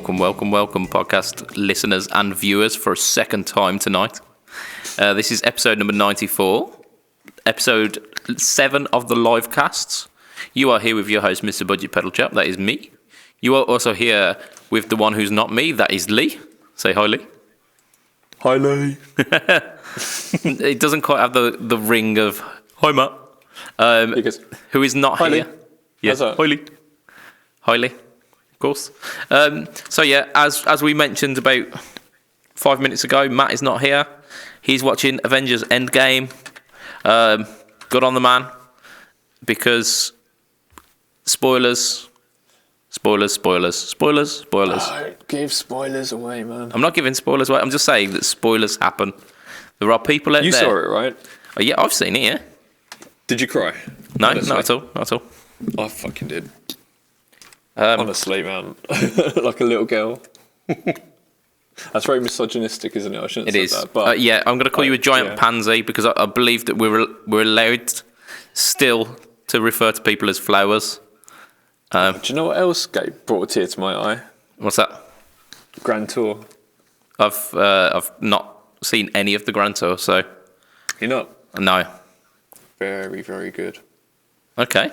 welcome, podcast listeners and viewers for a second time tonight. This is episode number 94, episode 7 of the live casts. You are here with your host, Mr. BudgetPedalChap, that is me. You are also here with the one who's not me, that is Lee. Say hi, Lee. Hi, Lee. It doesn't quite have the ring of hi, Matt. Who is not hi, here. Lee. Yes, hi, Lee. Hi, Lee. Of course. So yeah, as we mentioned about 5 minutes ago, Matt is not here. He's watching Avengers Endgame. Good on the man. Because spoilers. Don't give spoilers away, man. I'm not giving spoilers away. I'm just saying that spoilers happen. There are people out there. You saw it, right? Oh, yeah, I've seen it, yeah. Did you cry? No, not at all. Not at all. I fucking did. Honestly, man. Like a little girl. That's very misogynistic, isn't it? I shouldn't have said that. But yeah, I'm going to call you a giant pansy because I believe that we're allowed still to refer to people as flowers. Do you know what else brought a tear to my eye? What's that? Grand Tour. I've not seen any of the Grand Tour, so... You're not? No. Very, very good. Okay.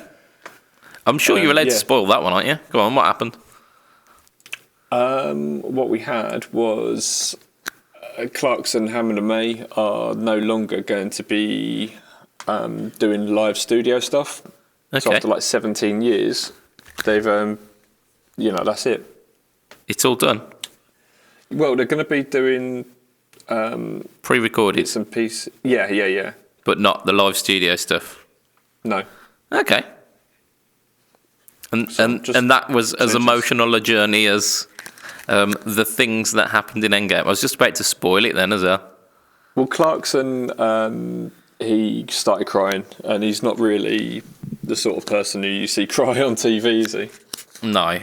I'm sure you're allowed to spoil that one, aren't you? Go on, what happened? What we had was Clarkson, Hammond and May are no longer going to be doing live studio stuff. Okay. So after like 17 years, they've, that's it. It's all done? Well, they're going to be doing... pre-recorded? Some piece. Yeah. But not the live studio stuff? No. Okay. And that was as emotional a journey as the things that happened in Endgame. I was just about to spoil it then as well. Well, Clarkson, he started crying, and he's not really the sort of person who you see cry on TV, is he? No.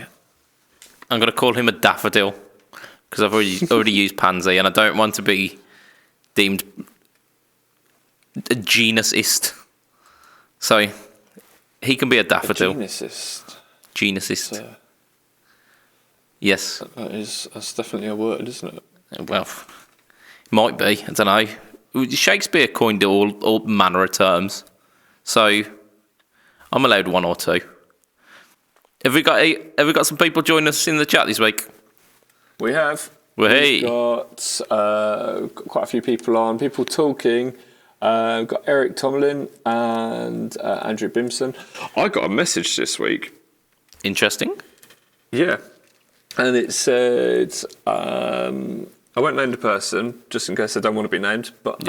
I'm going to call him a daffodil, because I've already used pansy, and I don't want to be deemed a genusist. So, he can be a daffodil. A genusist? Genusist. Yes. That's definitely a word, isn't it? Well, it might be. I don't know. Shakespeare coined all manner of terms. So, I'm allowed one or two. Have we got some people joining us in the chat this week? We have. We've got quite a few people on. People talking. We've got Eric Tomlin and Andrew Bimson. I got a message this week. Interesting. Yeah. And it said, I won't name the person, just in case they don't want to be named, but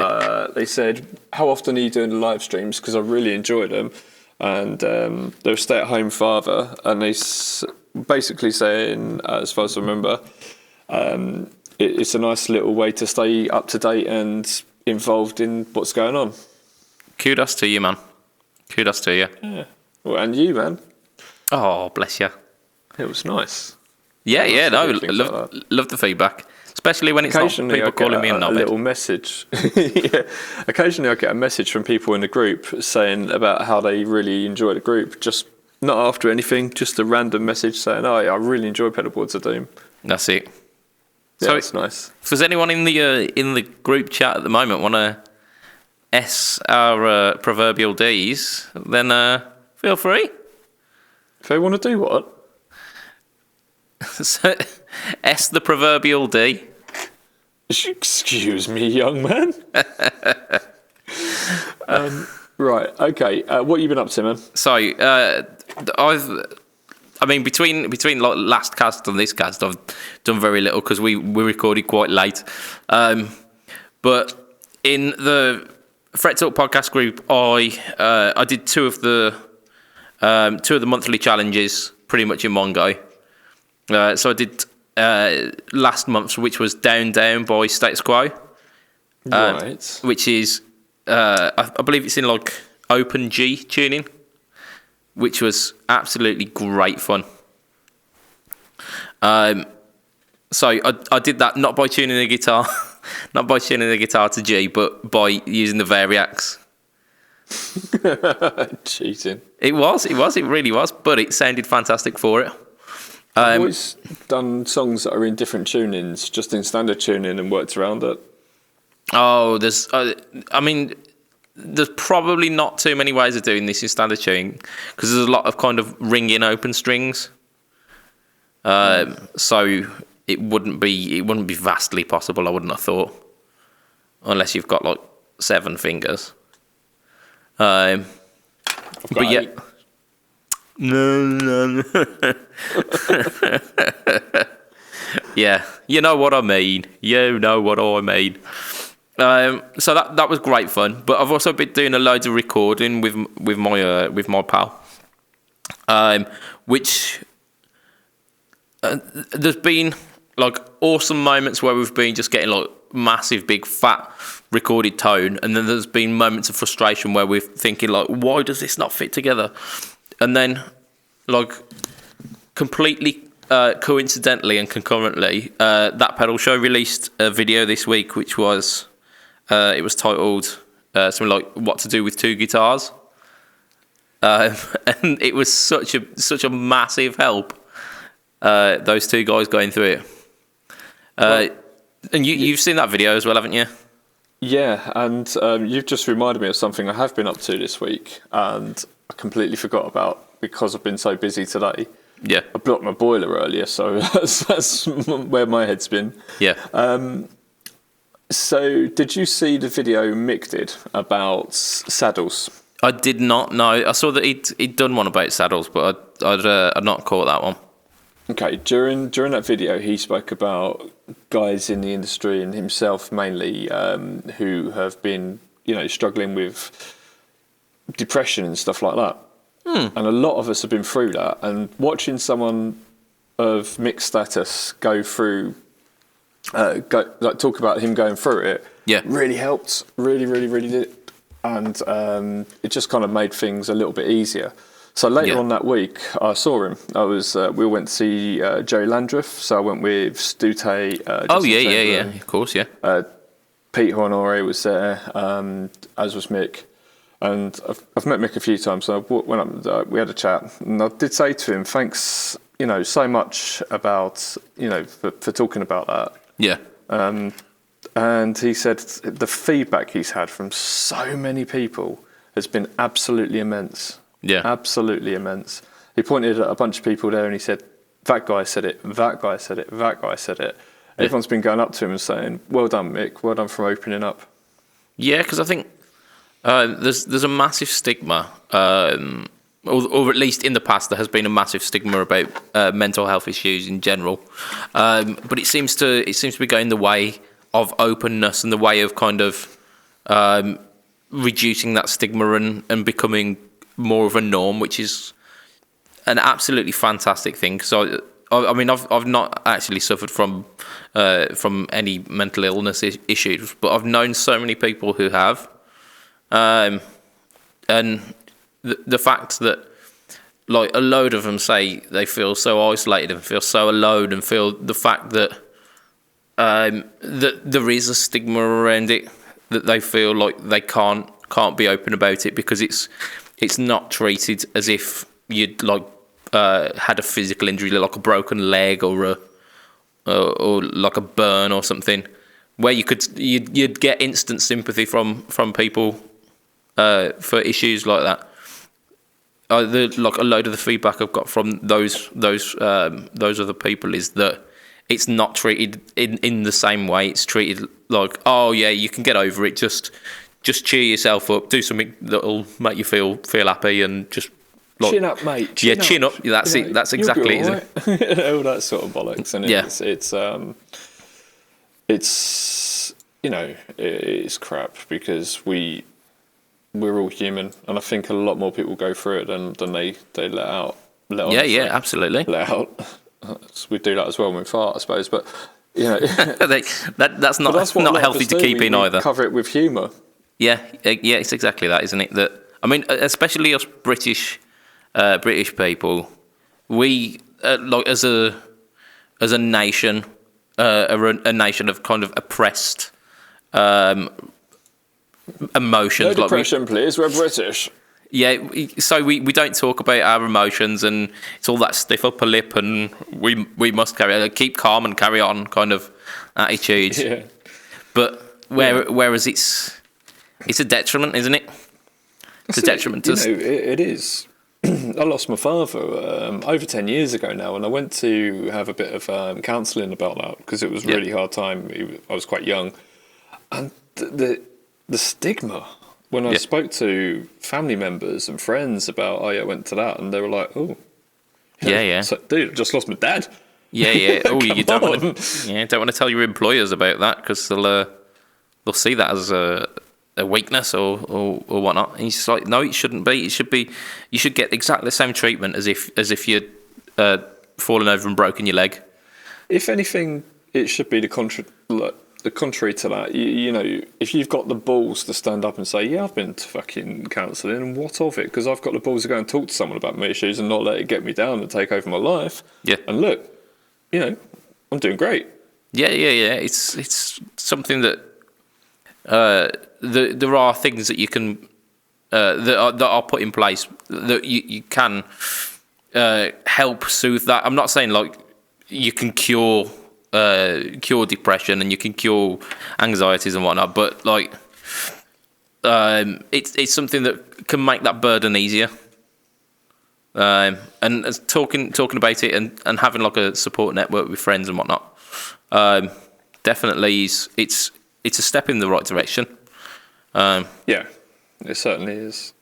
they said, how often are you doing the live streams? Because I really enjoyed them. And they're a stay-at-home father, and they basically saying, as far as I remember, it's a nice little way to stay up to date and involved in what's going on. Kudos to you, man. Kudos to you. Yeah. Well, and you, man. Oh, bless you. It was nice. Yeah, no, love the feedback. Especially when it's not people calling me a knobhead. A little message. Yeah. Occasionally I get a message from people in the group saying about how they really enjoy the group. Just not after anything, just a random message saying, oh, yeah, I really enjoy Pedalboards of Doom. That's it. Yeah, so it's nice. If there's anyone in the group chat at the moment want to S our proverbial Ds, then feel free. If they want to do what? So, S the proverbial D. Excuse me, young man. Right, okay. What have you been up to, man? So, between last cast and this cast, I've done very little because we recorded quite late. But in the Fret Talk podcast group, I did two of the monthly challenges pretty much in one go. So I did last month's, which was Down Down by Status Quo. Right. Which is, I believe it's in like open G tuning, which was absolutely great fun. So I did that not by tuning the guitar, not by tuning the guitar to G, but by using the variacs. Cheating. It really was, but it sounded fantastic for it. I've always done songs that are in different tunings, just in standard tuning, and worked around it. Oh, there's probably not too many ways of doing this in standard tuning because there's a lot of kind of ringing open strings. So it wouldn't be vastly possible, I wouldn't have thought, unless you've got like 7 fingers. But yeah. 8. No. Yeah, you know what I mean. You know what I mean. So that was great fun. But I've also been doing a load of recording with my pal, which there's been like awesome moments where we've been just getting like massive, big, fat recorded tone, and then there's been moments of frustration where we're thinking like, why does this not fit together? And then, like, completely coincidentally and concurrently, That Pedal Show released a video this week, which was it was titled something like "What to Do with 2 Guitars," and it was such a massive help. Those 2 guys going through it, and you've seen that video as well, haven't you? Yeah, and you've just reminded me of something I have been up to this week, and I completely forgot about because I've been so busy today. Yeah, I blocked my boiler earlier, so that's where my head's been. Yeah. So, did you see the video Mick did about saddles? I did not know. I saw that he'd done one about saddles, but I'd not caught that one. Okay, during that video, he spoke about guys in the industry and himself mainly who have been, struggling with depression and stuff like that. And a lot of us have been through that. And watching someone of Mick's status go through, talk about him going through it, really helped. Really, really, really did. And it just kind of made things a little bit easier. So later on that week, I saw him. We went to see Joey Landreth. So I went with Stute. Of course, yeah. Peter Honore was there, as was Mick. And I've met Mick a few times. So I went up, we had a chat, and I did say to him, "Thanks, so much about, for talking about that." Yeah. And he said the feedback he's had from so many people has been absolutely immense. Yeah. Absolutely immense. He pointed at a bunch of people there and he said, "That guy said it, that guy said it, that guy said it." Yeah. Everyone's been going up to him and saying, "Well done, Mick. Well done for opening up." Yeah, because I think there's a massive stigma, or at least in the past there has been a massive stigma about mental health issues in general. But it seems to be going the way of openness and the way of kind of reducing that stigma and becoming more of a norm, which is an absolutely fantastic thing. So I mean, I've not actually suffered from any mental illness issues, but I've known so many people who have, and the fact that like a load of them say they feel so isolated and feel so alone and feel the fact that that there is a stigma around it, that they feel like they can't be open about it because it's not treated as if you'd like had a physical injury, like a broken leg or like a burn or something, where you'd get instant sympathy from people for issues like that. Like a load of the feedback I've got from those other people is that it's not treated in the same way. It's treated like, oh yeah, you can get over it. Just cheer yourself up. Do something that'll make you feel happy and just like, chin up, mate. Chin up. That's it. That's exactly it, isn't it? All that sort of bollocks. And it's crap because we're all human, and I think a lot more people go through it than they let out. Absolutely. Let out. We do that as well when we fart, I suppose. But that's not healthy to keep in either. Cover it with humour. Yeah, it's exactly that, isn't it? That I mean, especially us British people, we like as a nation, a nation of kind of oppressed emotions. No depression, please. We're British. Yeah, so we don't talk about our emotions, and it's all that stiff upper lip, and we must keep calm and carry on kind of attitude. Yeah. But whereas it's a detriment, isn't it? It's a detriment to it is. I lost my father over 10 years ago now, and I went to have a bit of counselling about that because it was a really hard time. I was quite young, and the stigma. When I spoke to family members and friends about, I went to that, and they were like, "Oh, so, dude, I just lost my dad." Yeah. Oh, you don't want to tell your employers about that because they'll see that as a weakness or whatnot. And he's just like, no, it shouldn't be. It should be. You should get exactly the same treatment as if you'd fallen over and broken your leg. If anything, it should be the contrary to that. You know, if you've got the balls to stand up and say, yeah, I've been to fucking counselling, and what of it? Because I've got the balls to go and talk to someone about my issues and not let it get me down and take over my life. Yeah. And look, you know, I'm doing great. Yeah. It's something that there are things that you can that are put in place that you can help soothe that. I'm not saying like you can cure depression and you can cure anxieties and whatnot, but like it's something that can make that burden easier. And as talking about it and having like a support network with friends and whatnot, definitely it's a step in the right direction. Yeah, it certainly is.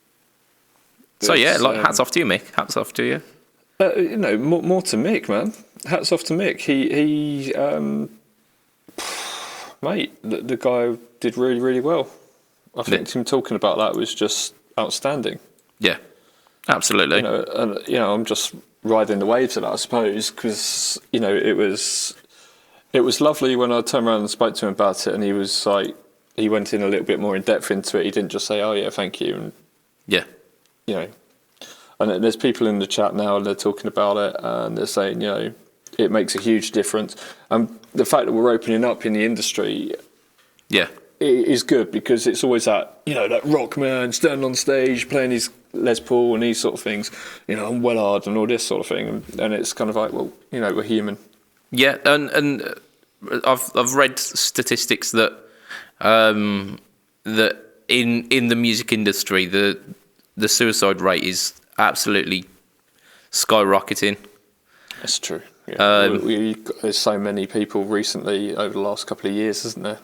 So yeah, like hats off to you, Mick. Hats off to you. You know, more to Mick, man. Hats off to Mick. He mate, the guy did really, really well. I think him talking about that was just outstanding. Yeah, absolutely. You know, I'm just riding the waves of that, I suppose, because you know it was lovely when I turned around and spoke to him about it, and he was like, he went in a little bit more in depth into it. He didn't just say, "Oh yeah, thank you," and you know. And there's people in the chat now, and they're talking about it, and they're saying, you know, it makes a huge difference. And the fact that we're opening up in the industry, is good because it's always that, you know, that rock man standing on stage playing his Les Paul and these sort of things, you know, and Wellard and all this sort of thing, and it's kind of like, well, you know, we're human. Yeah, and I've read statistics that that in the music industry the suicide rate is absolutely skyrocketing. That's true. Yeah. There's so many people recently over the last couple of years, isn't there?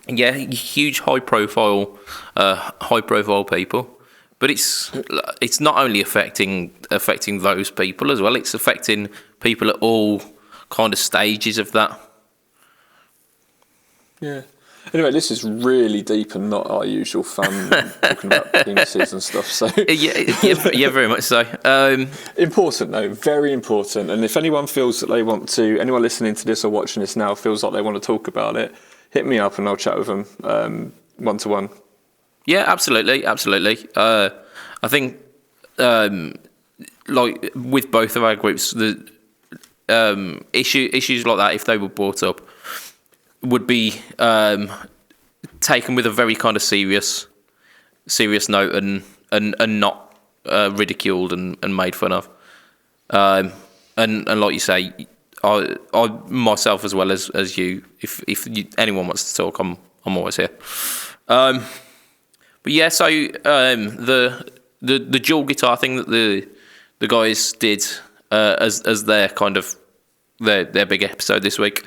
Yeah, huge high profile people, but it's not only affecting those people as well. It's affecting people at all kind of stages of that. Yeah. Anyway, this is really deep and not our usual fun talking about penises and stuff. So yeah, very much so. Important though, very important. And if anyone feels that they want to, anyone listening to this or watching this now feels like they want to talk about it, hit me up and I'll chat with them one-to-one. Yeah, absolutely. I think like with both of our groups, the issues like that, if they were brought up, would be taken with a very kind of serious note and not ridiculed and made fun of. And like you say, I myself as well as you, if anyone wants to talk, I'm always here. But yeah, so the dual guitar thing that the guys did as their kind of their big episode this week,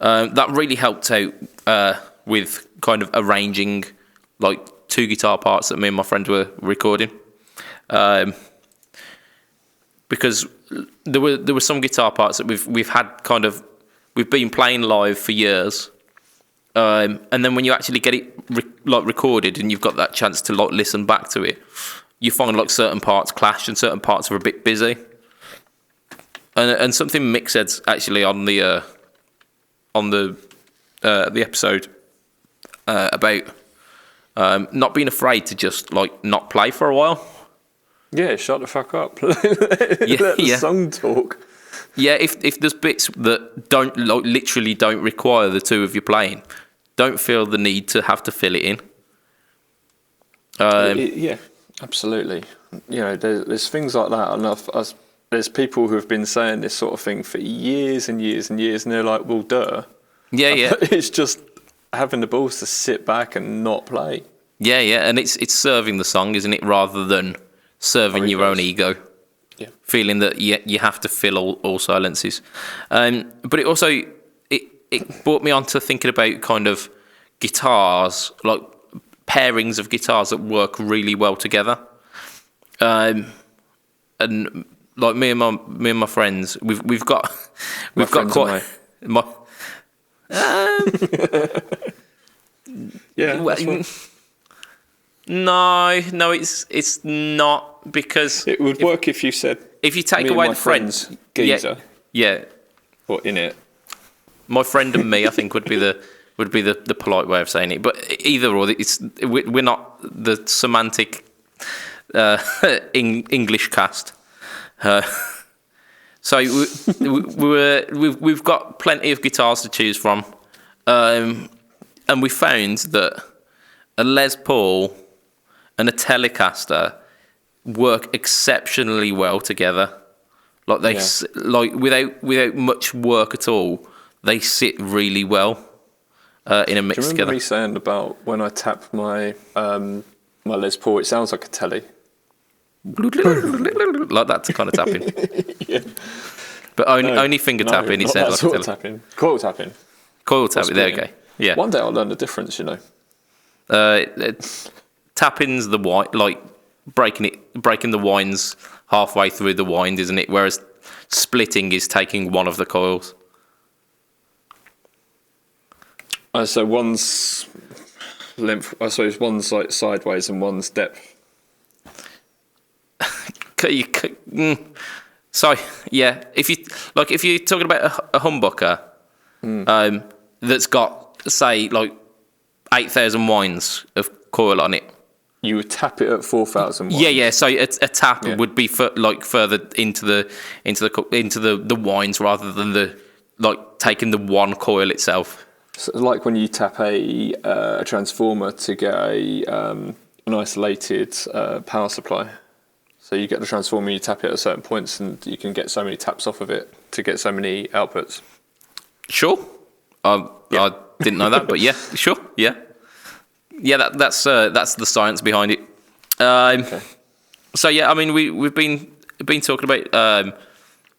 that really helped out with kind of arranging like two guitar parts that me and my friend were recording, because there were some guitar parts that we've been playing live for years, and then when you actually get it recorded and you've got that chance to like listen back to it, you find like certain parts clash and certain parts are a bit busy. And something Mick said actually on the episode about not being afraid to just like not play for a while. Yeah, shut the fuck up. Let the song talk. Yeah, if there's bits that don't like, literally don't require the two of you playing, don't feel the need to have to fill it in. Absolutely. You know, there's things like that, and there's people who have been saying this sort of thing for years and years and years, and they're like, well, duh. Yeah, yeah. It's just having the balls to sit back and not play. Yeah, yeah, and it's serving the song, isn't it, rather than serving your own ego. Yeah. Feeling that you have to fill all silences. But it also it brought me on to thinking about kind of guitars, like pairings of guitars that work really well together. And like me and my friends, we've got quite my. Yeah. Well, no, it's not, because It would work if you said, if you take me and away my the friends, geezer, yeah, or in it. my friend and me, I think would be the polite way of saying it. But either or, we're not the semantic English cast. So we've got plenty of guitars to choose from, and we found that a Les Paul and a Telecaster work exceptionally well together. Like like without much work at all, they sit really well in a mix Do you remember together. me saying about when I tap my my Les Paul, it sounds like a telly? Like that kind of tapping. Yeah. But only finger tapping. It not sounds that like sort a of tele. tapping. Coil tapping. Coil tapping. There we go. Yeah. One day I'll learn the difference, you know. Tapping's the wind, like breaking the winds halfway through the wind, isn't it? Whereas splitting is taking one of the coils. So one's length, I suppose one's like sideways and one's depth. So yeah, if you're talking about a humbucker, that's got, say, like 8,000 winds of coil on it. You would tap it at 4,000. Yeah. So a tap would be further into the winds rather than the taking the one coil itself. So like when you tap a transformer to get an isolated power supply. So you get the transformer, you tap it at certain points, and you can get so many taps off of it to get so many outputs. Sure. I didn't know that, but yeah, sure, yeah. Yeah, that's the science behind it. Okay. So yeah, I mean we've been talking about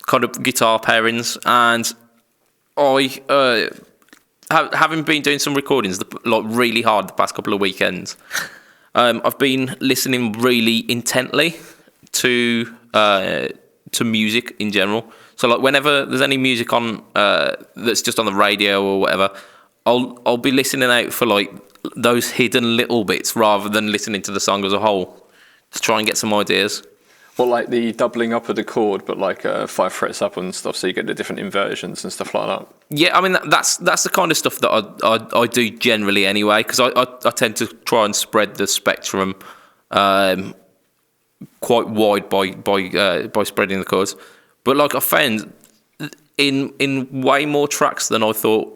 kind of guitar pairings, and I having been doing some recordings like really hard the past couple of weekends. I've been listening really intently to music in general. So like whenever there's any music on that's just on the radio or whatever, I'll be listening out for like those hidden little bits rather than listening to the song as a whole to try and get some ideas. Well, like the doubling up of the chord, but like 5 frets up and stuff, so you get the different inversions and stuff like that. Yeah, I mean that's the kind of stuff that I do generally anyway, because I tend to try and spread the spectrum quite wide by spreading the chords. But like I found in way more tracks than I thought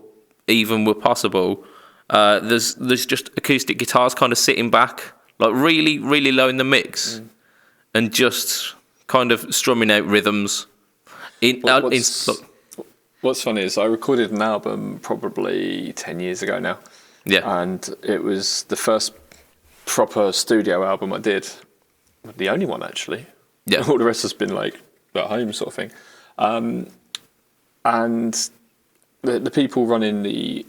even were possible, there's just acoustic guitars kind of sitting back, like really really low in the mix, and just kind of strumming out rhythms. What's funny is I recorded an album probably 10 years ago now. Yeah. And it was the first proper studio album I did. The only one, actually. Yeah. All the rest has been like at home sort of thing. And the people running the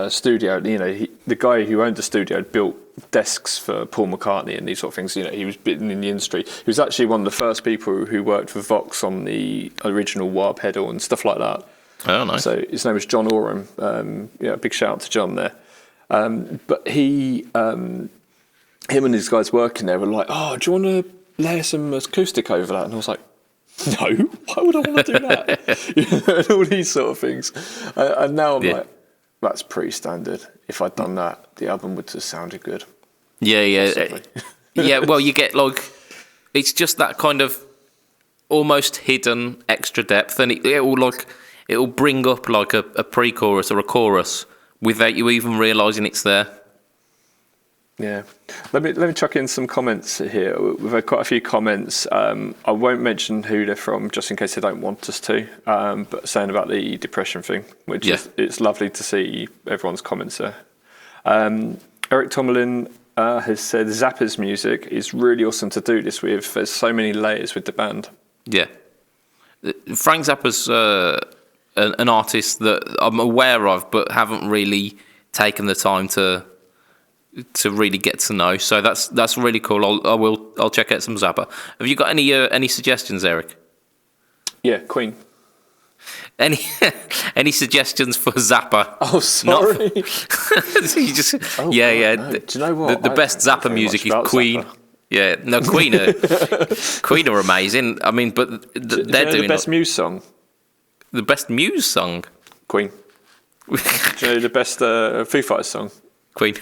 studio, you know, the guy who owned the studio had built desks for Paul McCartney and these sort of things. You know, he was bitten in the industry. He was actually one of the first people who worked for Vox on the original wah pedal and stuff like that. Oh, nice. So his name was John Oram. Big shout out to John there. But him and his guys working there were like, "Oh, do you want to layer some acoustic over that?" And I was like, "No, why would I want to do that?" And all these sort of things. And now I'm like, that's pretty standard. If I'd done that, the album would have sounded good. Yeah. Yeah, well, you get like, it's just that kind of almost hidden extra depth, and it'll bring up like a pre-chorus or a chorus without you even realising it's there. Yeah. Let me chuck in some comments here. We've had quite a few comments. I won't mention who they're from just in case they don't want us to, but saying about the depression thing, which is it's lovely to see everyone's comments there. Eric Tomlin has said Zappa's music is really awesome to do this with. There's so many layers with the band. Yeah. Frank Zappa's an artist that I'm aware of, but haven't really taken the time to really get to know. So that's really cool. I'll check out some Zappa. Have you got any suggestions, Eric? Yeah, Queen. Any suggestions for Zappa? Oh, sorry. You just, No. Do you know what? The best Zappa music is Queen. Zappa. Yeah, no, Queen are amazing. I mean, but they're doing the best Muse song. The best Muse song. Queen. Do you know the best Foo Fighters song? Queen.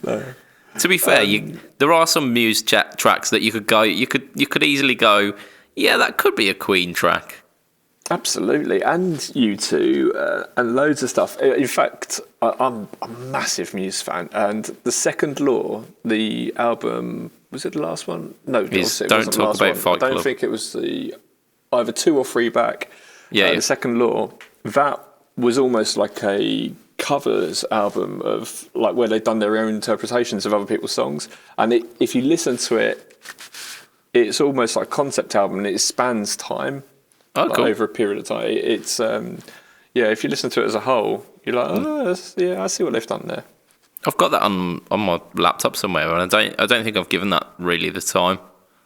No. To be fair, there are some Muse tracks that you could go. You could easily go. Yeah, that could be a Queen track. Absolutely, and U2 and loads of stuff. In fact, I'm a massive Muse fan, and the Second Law, the album, was it the last one? No, it wasn't Don't Talk About Fight Club. I don't think it was either 2 or 3 back. Yeah. The Second Law, that was almost like a covers album of like where they'd done their own interpretations of other people's songs, and if you listen to it, it's almost like a concept album, and it spans time. Oh, cool. Over a period of time. It's if you listen to it as a whole, you're like, I see what they've done there. I've got that on my laptop somewhere, and I don't think I've given that really the time,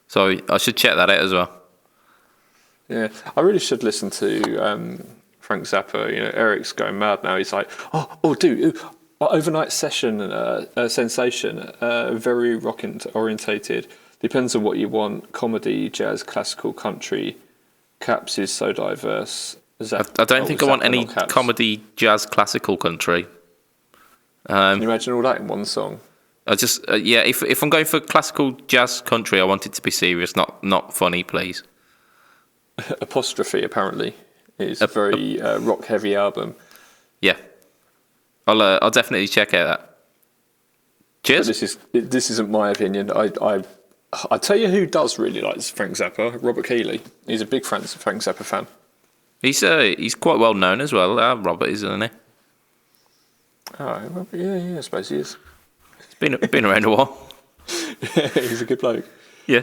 so I should check that out as well. Yeah, I really should listen to Frank Zappa. You know, Eric's going mad now. He's like, dude, overnight session, sensation, very rock orientated. Depends on what you want. Comedy, jazz, classical, country. Caps is so diverse. I don't think I want any comedy, jazz, classical, country. Can you imagine all that in one song? I just if I'm going for classical, jazz, country, I want it to be serious, not funny, please. Apostrophe apparently is a very rock heavy album. Yeah, I'll definitely check out that. Cheers. But this isn't my opinion. I tell you who does really like Frank Zappa, Robert Keeley. He's a big Frank Zappa fan. He's quite well known as well, Robert, isn't he? Oh, well, yeah, I suppose he is. He's been around a while. Yeah, he's a good bloke. Yeah.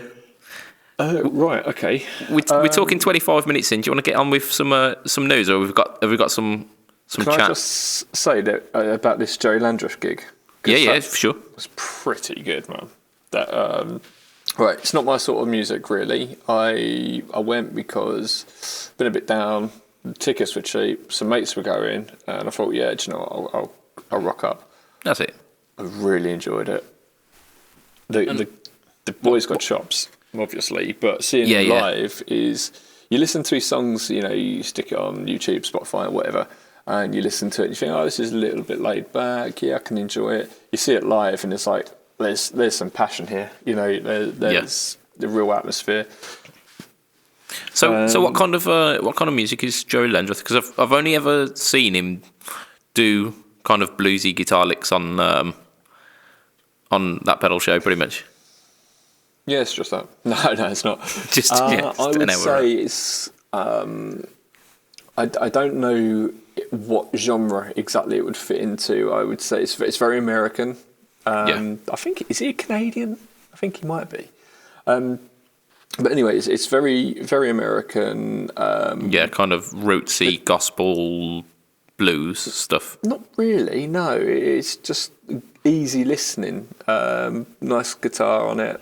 Right, okay. We're talking 25 minutes in. Do you want to get on with some news, or have we got some Can chat? I just say that about this Jerry Landreth gig? Yeah, for sure. It was pretty good, man. That right, it's not my sort of music really. I went because been a bit down. The tickets were cheap. Some mates were going, and I thought, yeah, do you know what, I'll rock up. That's it. I really enjoyed it. The boy's got chops, obviously, but seeing him live is you listen to his songs. You know, you stick it on YouTube, Spotify, or whatever, and you listen to it. And you think, oh, this is a little bit laid back. Yeah, I can enjoy it. You see it live, and it's like there's some passion here. You know, there's the real atmosphere. So what kind of music is Jerry Landreth? Because I've only ever seen him do kind of bluesy guitar licks on that pedal show, pretty much. Yeah, it's just that. No, it's not. Just I would say it's. I don't know what genre exactly it would fit into. I would say it's very American. I think, is he a Canadian? I think he might be. But anyway, it's very, very American. Kind of rootsy gospel blues stuff. Not really, no. It's just easy listening. Nice guitar on it.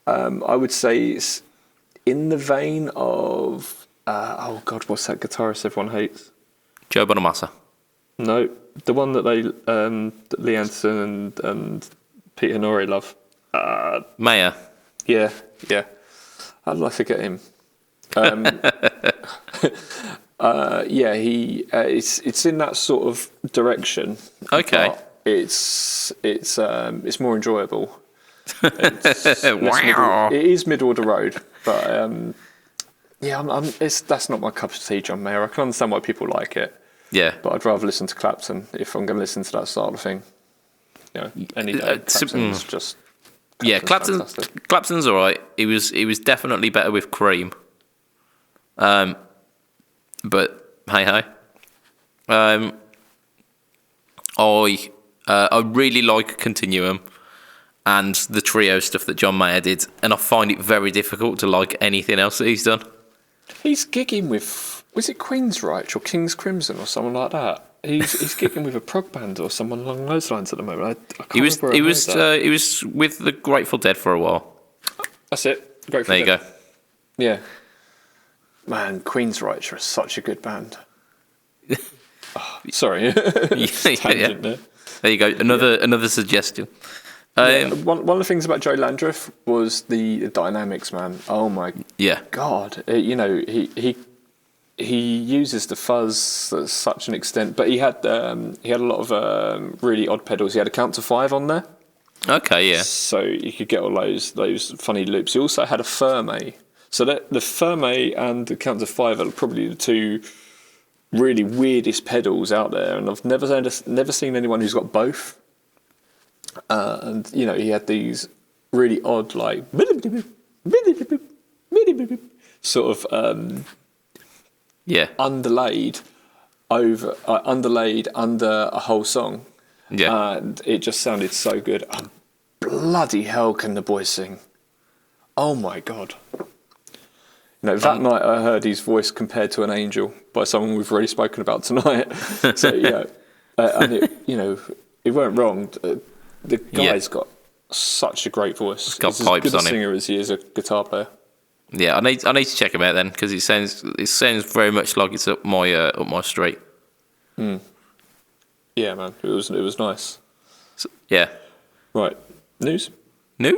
I would say it's in the vein of what's that guitarist everyone hates? Joe Bonamassa. No, the one that that Lee Anderson and Peter Honore love. Mayer. Yeah. I'd like to get him. It's in that sort of direction. Okay. It's more enjoyable. Wow. It is middle of the road, but that's not my cup of tea, John Mayer. I can understand why people like it. Yeah. But I'd rather listen to Clapton if I'm going to listen to that style of thing. You know, any day. Clapton's just. Yeah, fantastic. Clapton's all right. He was definitely better with Cream. But hey. I really like Continuum and the trio stuff that John Mayer did, and I find it very difficult to like anything else that he's done. He's gigging with, was it Queensryche or King's Crimson or someone like that? He's gigging with a prog band or someone along those lines at the moment. I can't remember. He was with the Grateful Dead for a while. That's it. Grateful There you Dead. go. Yeah. Man, Queensryche are such a good band. Sorry. Tangent there. There you go. Another suggestion. One of the things about Joe Landreth was the dynamics, man. Oh my God! He uses the fuzz to such an extent, but he had a lot of really odd pedals. He had a count to 5 on there. Okay, yeah. So you could get all those funny loops. He also had a Ferme. So the Ferme and the count to 5 are probably the two really weirdest pedals out there, and I've never seen anyone who's got both. And he had these really odd, like sort of underlaid under a whole song. Yeah, and it just sounded so good. And bloody hell, can the boys sing? Oh my God! That night I heard his voice compared to an angel by someone we've already spoken about tonight. So and it weren't wrong. The guy's got such a great voice. He's got He's pipes as good on a him. singer as he is a guitar player. Yeah, I need to check him out then, because it sounds very much like it's up my street. Yeah, man, it was nice. So, yeah. Right, news. Yeah,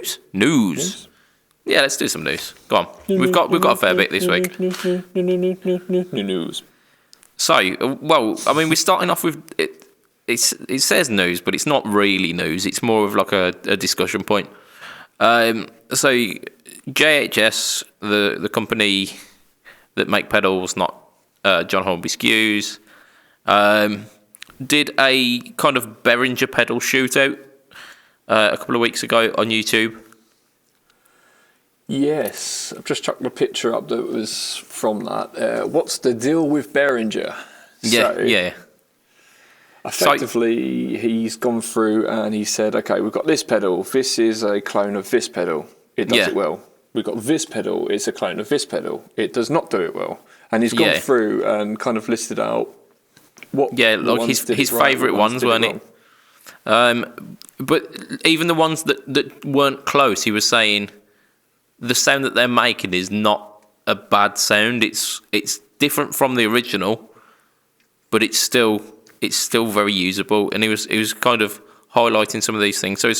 let's do some news. Go on. We've got a fair bit this week. News. So, well, I mean, we're starting off with it. It says news, but it's not really news. It's more of like a discussion point. So JHS, the company that make pedals, not John Hornby Skews, did a kind of Behringer pedal shootout a couple of weeks ago on YouTube. Yes, I've just chucked my picture up that was from that. What's the deal with Behringer? Yeah. Effectively, he's gone through and he said, okay, we've got this pedal. This is a clone of this pedal. It does it well. We've got this pedal. It's a clone of this pedal. It does not do it well. And he's gone through and kind of listed out what like his favourite ones, weren't it? But even the ones that weren't close, he was saying the sound that they're making is not a bad sound. It's different from the original, but it's still very usable. And he was kind of highlighting some of these things. So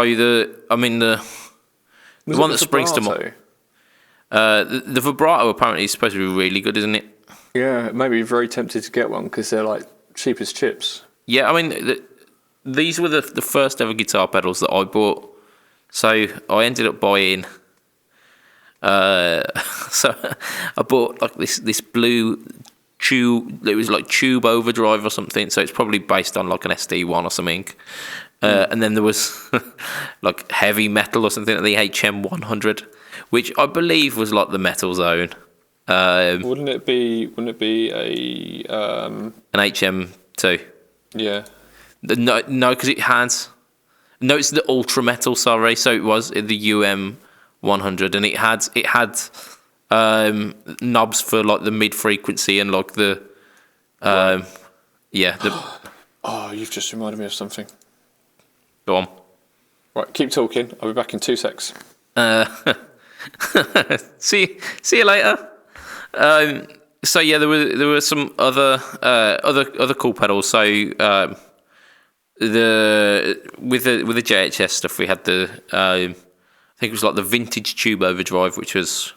the one that springs to mind. The vibrato apparently is supposed to be really good, isn't it? Yeah, maybe very tempted to get one because they're like cheap as chips. Yeah, I mean, these were the first ever guitar pedals that I bought. So I ended up buying. So I bought like this blue tube. It was like Tube Overdrive or something. So it's probably based on like an SD1 or something. And then there was like Heavy Metal or something, the HM100, which I believe was like the Metal Zone. Wouldn't it be a an HM2? Yeah. No, because it has. No, it's the Ultra Metal. Sorry, so it was the UM100, and it had knobs for like the mid frequency and like the Oh, you've just reminded me of something. Go on. Right, keep talking. I'll be back in 2 secs. See you later. So yeah, there were some other cool pedals. So with the JHS stuff, we had I think it was like the vintage Tube Overdrive, which was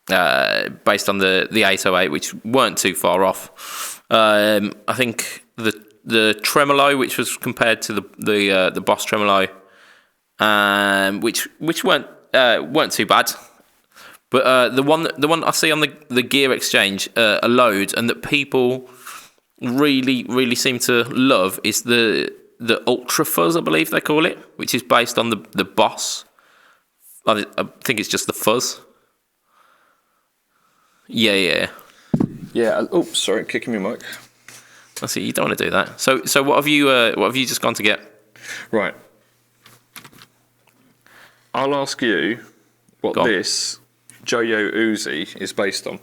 based on the 808, which weren't too far off. I think the tremolo, which was compared to the Boss tremolo, which weren't too bad. But the one I see on the Gear Exchange a load, and that people really seem to love is the Ultra Fuzz, I believe they call it, which is based on the Boss. I think it's just the Fuzz. Yeah. Oh, sorry, kicking me mic. I see. You don't want to do that. So what have you just gone to get? Right. I'll ask you what this Yo-Yo Uzi is based on.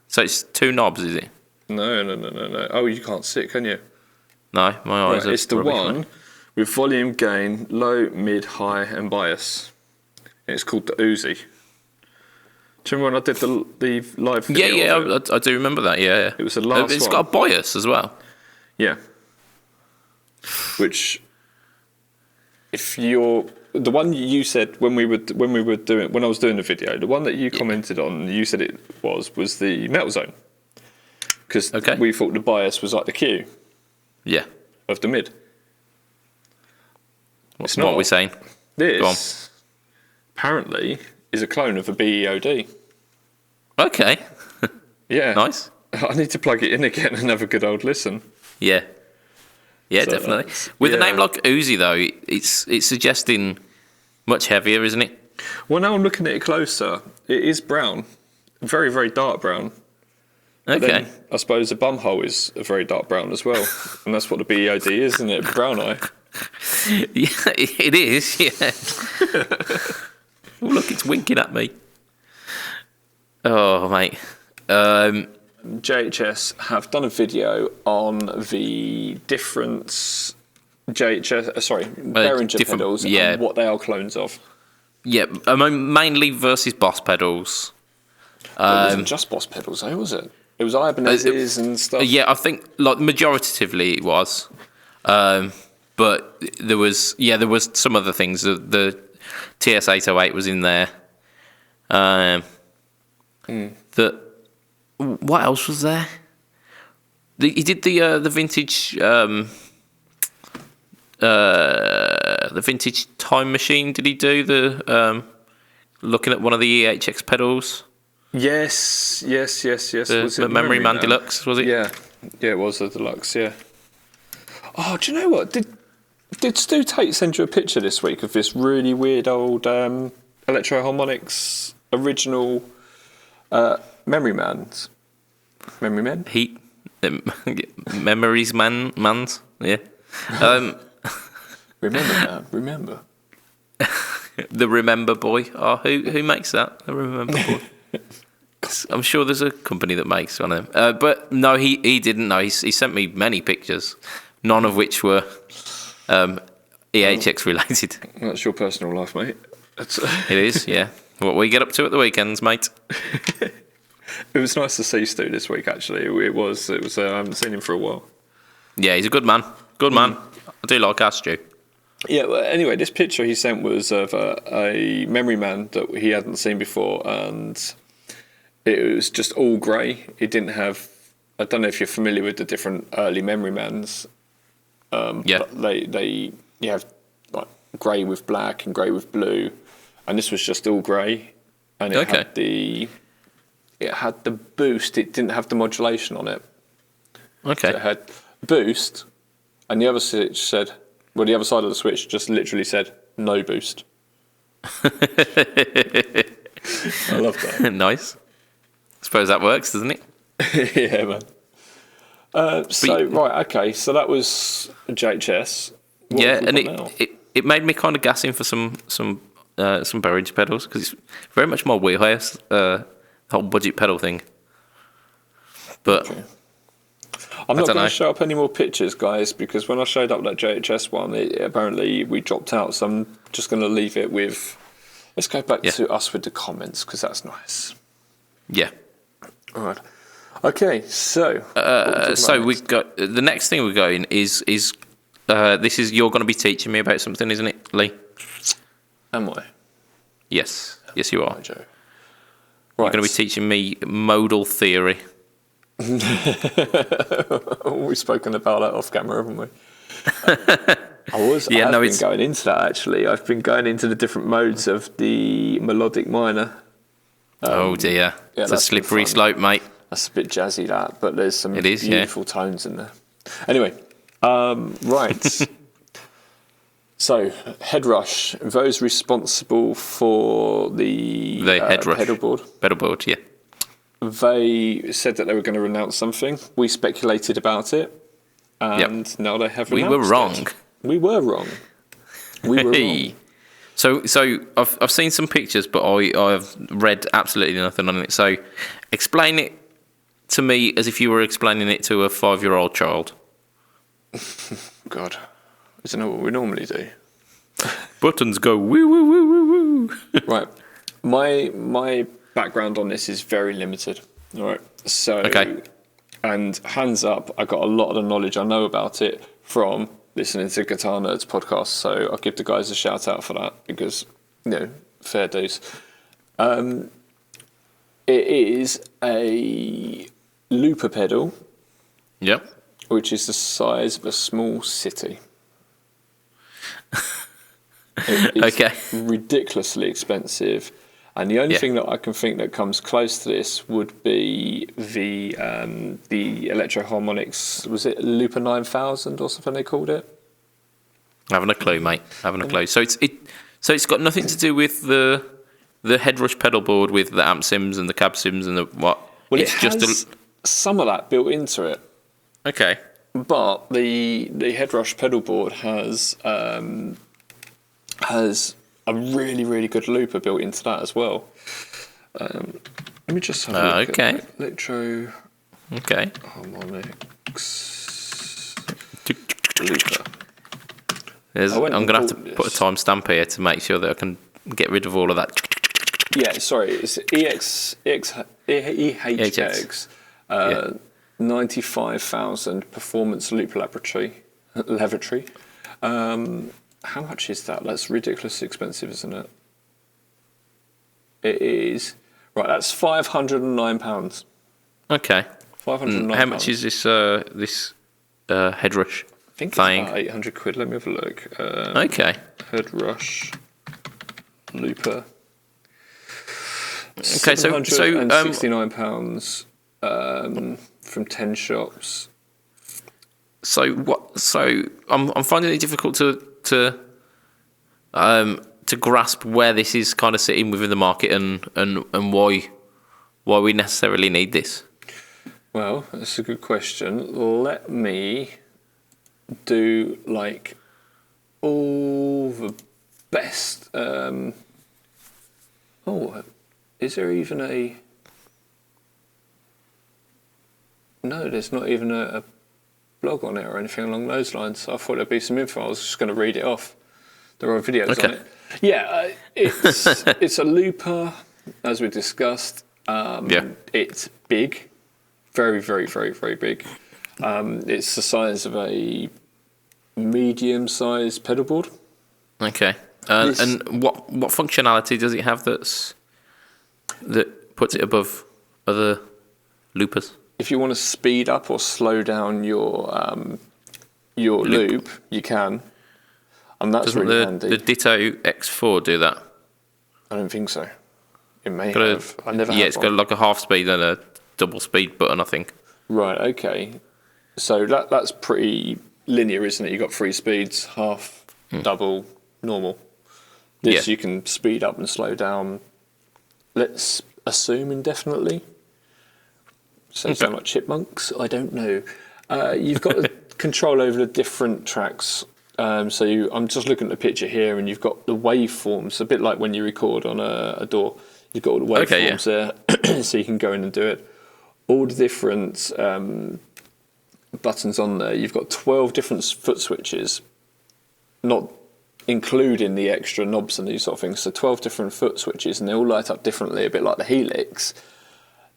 So it's 2 knobs, is it? No. Oh, you can't see it, can you? No, my eyes are It's the rubbish, one mate. with volume gain, low, mid, high, and bias. And it's called the Uzi. Do you remember when I did the live video? Yeah, I do remember that. Yeah. It was the last It's one. got a bias as well. Yeah. Which, if you're the one you said when I was doing the video, the one that you commented on, you said it was the Metal Zone, because we thought the bias was like the Q. Yeah. Of the mid. What are we saying? This apparently is a clone of a BEOD. Okay. Yeah. Nice. I need to plug it in again and have a good old listen. Yeah. Yeah, So definitely. With a name like Uzi, though, it's suggesting much heavier, isn't it? Well, now I'm looking at it closer. It is brown. Very, very dark brown. But Okay. then, I suppose the bum hole is a very dark brown as well. And that's what the BEOD is, isn't it? Brown eye. Yeah, it is, yeah. Oh, look, it's winking at me. Oh, mate. JHS have done a video on the different Behringer pedals and what they are clones of. Yeah, I mean, mainly versus Boss pedals. It wasn't just Boss pedals, though, was it? It was Ibanez's and stuff. Yeah, I think like majoritatively it was. But there was some other things. The TS808 was in there. What else was there? He did the vintage the vintage time machine. Did he do the looking at one of the EHX pedals? Yes. Was The it Memory Man Deluxe, was it? Yeah, it was the Deluxe. Yeah. Oh, do you know what? Did Stu Tate send you a picture this week of this really weird old Electro Harmonics original Memory Mans? Memory Men? Memories Mans, yeah. Remember. The Remember Boy. Oh, who makes that? The Remember Boy. I'm sure there's a company that makes one of them. But no, he didn't know. He sent me many pictures, none of which were EHX related. That's your personal life, mate. It is, yeah. What we get up to at the weekends, mate. It was nice to see Stu this week, actually. It was. I haven't seen him for a while. Yeah, he's a good man. Good man. I do like our Stu. Yeah, well, anyway, this picture he sent was of a Memory Man that he hadn't seen before, and it was just all grey. It didn't have... I don't know if you're familiar with the different early Memory Mans. Yeah. But you have like grey with black and grey with blue, and this was just all grey, and it had the boost. It didn't have the modulation on it. Okay. So it had boost, and the other switch said, well, the other side of the switch just literally said no boost. I love that. Nice. Suppose that works, doesn't it? Yeah, man. Right, okay. So that was JHS. What Yeah, have we and got now? it made me kind of gassing for some Behringer pedals because it's very much my wheelhouse. The whole budget pedal thing. But Okay. I'm not going to show up any more pictures, guys, because when I showed up that JHS one, apparently we dropped out. So I'm just going to leave it with. Let's go back to us with the comments because that's nice. yeah. All right. Okay, so. We've got the next thing we're going is this is you're going to be teaching me about something, isn't it, Lee? Am I? Yes, you are. Right, Joe. You're Right. going to be teaching me modal theory. We've spoken about that off camera, haven't we? I've been going into that, actually. I've been going into the different modes of the melodic minor. Oh dear, yeah, it's a that's been slippery fun. slope, mate. That's a bit jazzy, that, but there's some beautiful tones in there. Anyway, right. So, head rush, those responsible for the head rush pedal board. Pedal board, yeah. They said that they were going to announce something. We speculated about it, and now they have announced We were wrong. it. We were wrong. We were wrong. So I've seen some pictures, but I've read absolutely nothing on it. So explain it to me as if you were explaining it to a 5-year-old child. God, isn't that what we normally do? Buttons go woo woo woo woo woo. Right, my background on this is very limited. All right, so and hands up, I got a lot of the knowledge I know about it from listening to Guitar Nerds podcast, so I'll give the guys a shout out for that because, fair dues. It is a looper pedal. Yep. Which is the size of a small city. It's ridiculously expensive. And the only thing that I can think that comes close to this would be the Electro Harmonics. Was it Looper 9000 or something they called it? Haven't a clue, mate. Haven't a clue. So it's got nothing to do with the headrush pedal board with the amp sims and the cab sims and the what. Well, it's has some of that built into it. Okay. But the headrush pedal board has a really, really good looper built into that as well. Let me just have a look at Electro Harmonics looper. I'm going to have to put a timestamp here to make sure that I can get rid of all of that. Yeah, sorry, it's EHX 95,000 performance loop lavatory. How much is that? That's ridiculously expensive, isn't it? It is. Right, that's £509. Okay. £509. How much is this headrush? I think it's about £800. Let me have a look. Headrush looper. Okay, so £69 from 10 shops. So what? So I'm finding it difficult to grasp where this is kind of sitting within the market and why we necessarily need this. Well, that's a good question. Let me do like all the best. Is there even a? No, there's not even a blog on it or anything along those lines. I thought there'd be some info. I was just going to read it off. There are videos on it. Yeah, it's a looper, as we discussed. It's big, very, very, very, very big. It's the size of a medium-sized pedal board. Okay. And what functionality does it have that puts it above other loopers? If you want to speed up or slow down your loop, you can, and that's really handy. The Ditto X4 do that? I don't think so. It may have. I never. Yeah, it's got like a half speed and a double speed button, I think. Right. Okay. So that's pretty linear, isn't it? You got 3 speeds: half, double, normal. This you can speed up and slow down. Let's assume indefinitely. Sound like chipmunks? I don't know. You've got control over the different tracks. I'm just looking at the picture here, and you've got the waveforms, a bit like when you record on a DAW. You've got all the waveforms there, so you can go in and do it. All the different buttons on there. You've got 12 different foot switches, not including the extra knobs and these sort of things. So 12 different foot switches, and they all light up differently, a bit like the Helix.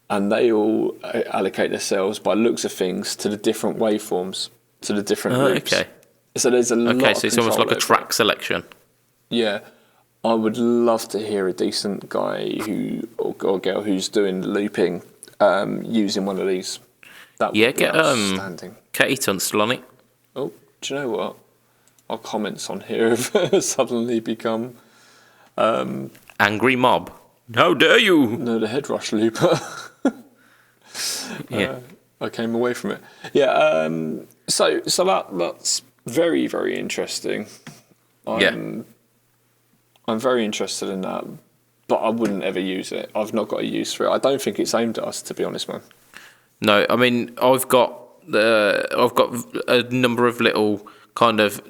And they all allocate themselves, by looks of things, to the different waveforms, to the different loops. Okay. So there's a lot of so it's almost like a track selection. Yeah. I would love to hear a decent guy or girl who's doing looping using one of these. That would be outstanding. Katie Tunstall on it. Oh, do you know what? Our comments on here have suddenly become... Angry mob. How dare you? No, the headrush looper. Yeah. I came away from it. Yeah. So that's very, very interesting. I'm very interested in that, but I wouldn't ever use it. I've not got a use for it. I don't think it's aimed at us, to be honest, man. No, I mean I've got a number of little kind of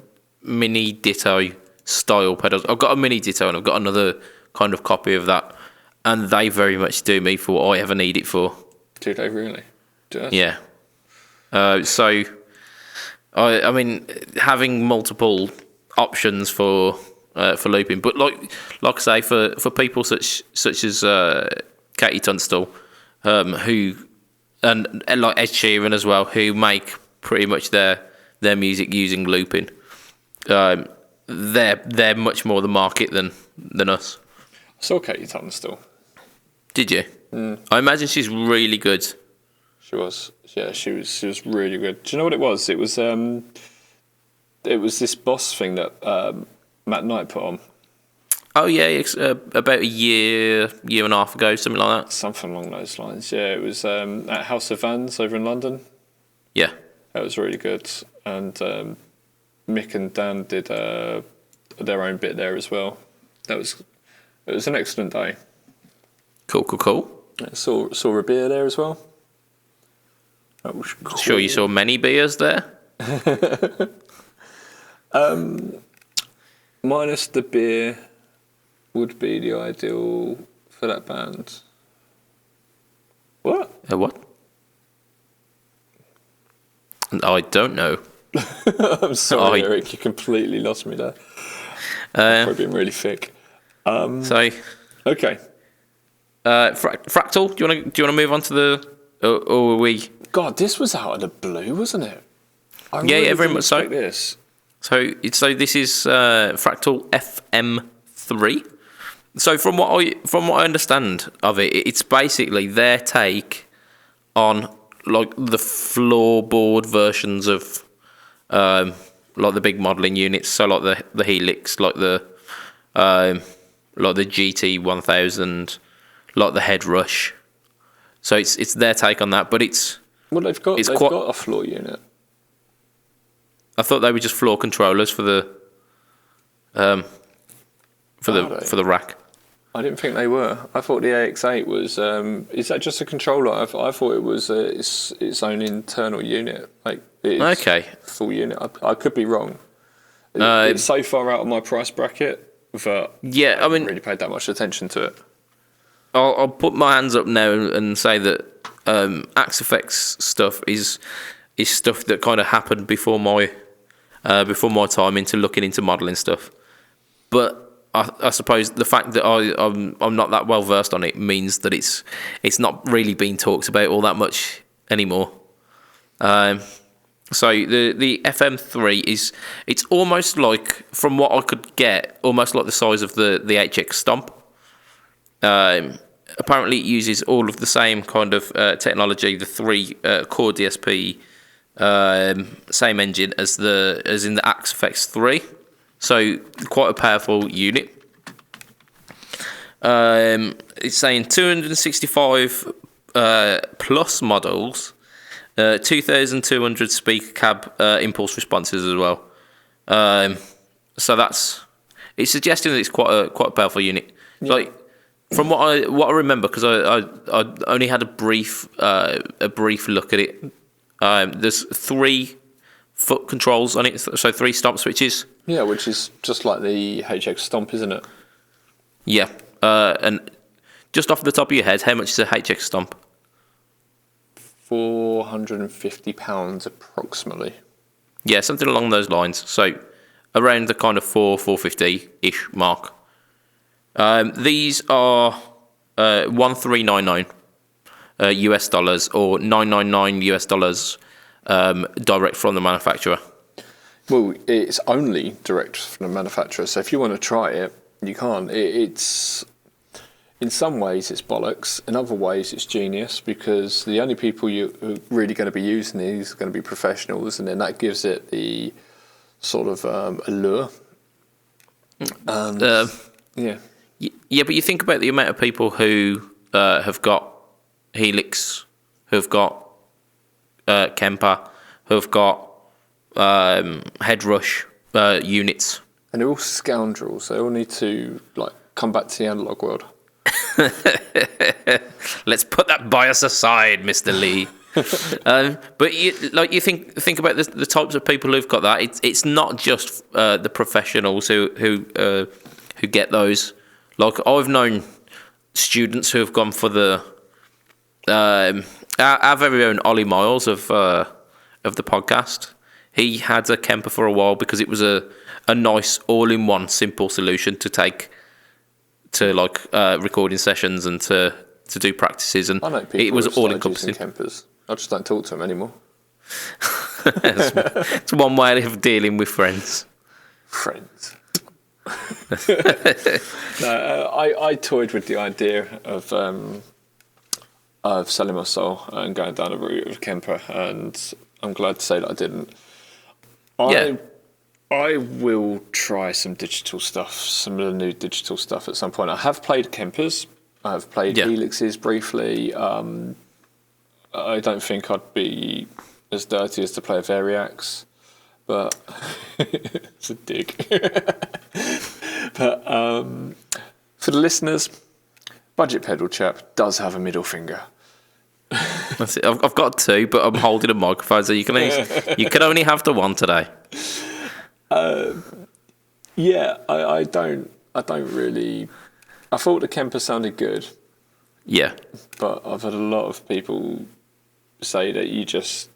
mini ditto style pedals. I've got a mini ditto and I've got another kind of copy of that, and they very much do me for what I ever need it for. Do they really? Just? Yeah. So, I mean, having multiple options for looping, but like I say, for people such as Katie Tunstall, who and like Ed Sheeran as well, who make pretty much their music using looping, they're much more the market than us. I saw Katie Tunstall. Did you? I imagine she's really good. She was. Yeah, she was really good. Do you know what it was? It was this Boss thing that Matt Knight put on. Oh yeah, it's about a year and a half ago, something like that. Something along those lines. Yeah, it was at House of Vans over in London. Yeah. That was really good. And Mick and Dan did their own bit there as well. It was an excellent day. Cool. I saw a beer there as well. That was cool. Sure, you saw many beers there. Minus the beer would be the ideal for that band. What? What? I don't know. I'm sorry, Eric. You completely lost me there. Probably been really thick. Okay. Fractal. Do you want to move on to the? Or are we? God, this was out of the blue, wasn't it? Yeah, very much so. This. So this is Fractal FM3. So from what I understand of it, it's basically their take on like the floorboard versions of like the big modelling units. So like the Helix, like the GT1000, like the Head Rush. So it's their take on that, but it's they've got a floor unit. I thought they were just floor controllers for the rack. I didn't think they were. I thought the AX8 was. Is that just a controller? I thought it was its own internal unit. Like okay, full unit. I could be wrong. It's so far out of my price bracket that yeah, I mean, really paid that much attention to it. I'll put my hands up now and say that Axe Effects stuff is stuff that kind of happened before my time into looking into modelling stuff. But I suppose the fact that I'm not that well versed on it means that it's not really being talked about all that much anymore. So the FM3 it's almost like, from what I could get, almost like the size of the HX Stomp. Apparently it uses all of the same kind of technology, the 3 core DSP, same engine as in the Axe Effects 3. So quite a powerful unit. It's saying 265 plus models, 2,200 speaker cab impulse responses as well. So it's suggesting that it's quite a powerful unit. Yeah. Like from what I remember, because I only had a brief look at it. There's 3 foot controls on it, so 3 stomp switches. Yeah, which is just like the HX Stomp, isn't it? Yeah, and just off the top of your head, how much is a HX Stomp? £450 approximately. Yeah, something along those lines. So around the kind of 450-ish mark. These are $1,399 US dollars or $999 US dollars direct from the manufacturer. Well, it's only direct from the manufacturer, so if you want to try it, you can't. It's in some ways it's bollocks, in other ways it's genius, because the only people who are really going to be using these are going to be professionals, and then that gives it the sort of allure. Yeah. Yeah, but you think about the amount of people who have got Helix who've got Kemper, who've got head rush units. And they're all scoundrels. They all need to come back to the analog world. Let's put that bias aside, Mr. Lee. But you think about the types of people who've got that. It's not just the professionals who get those. Like, I've known students who have gone for the our very own Ollie Miles of the podcast. He had a Kemper for a while because it was a nice all-in-one simple solution to take to recording sessions and to do practices, and I know people it was who all-encompassing. Kempers. I just don't talk to them anymore. It's one way of dealing with friends. Friends. No, I toyed with the idea of selling my soul and going down the route of Kemper, and I'm glad to say that I didn't. I will try some digital stuff, some of the new digital stuff at some point. I have played Kempers. I have played Helixes briefly. I don't think I'd be as dirty as to play a Variax, but it's a dig. But for the listeners, Budget Pedal Chap does have a middle finger. That's it. I've got two, but I'm holding a microphone, so you can only have the one today. I don't really. I thought the Kemper sounded good. Yeah, but I've had a lot of people say that you just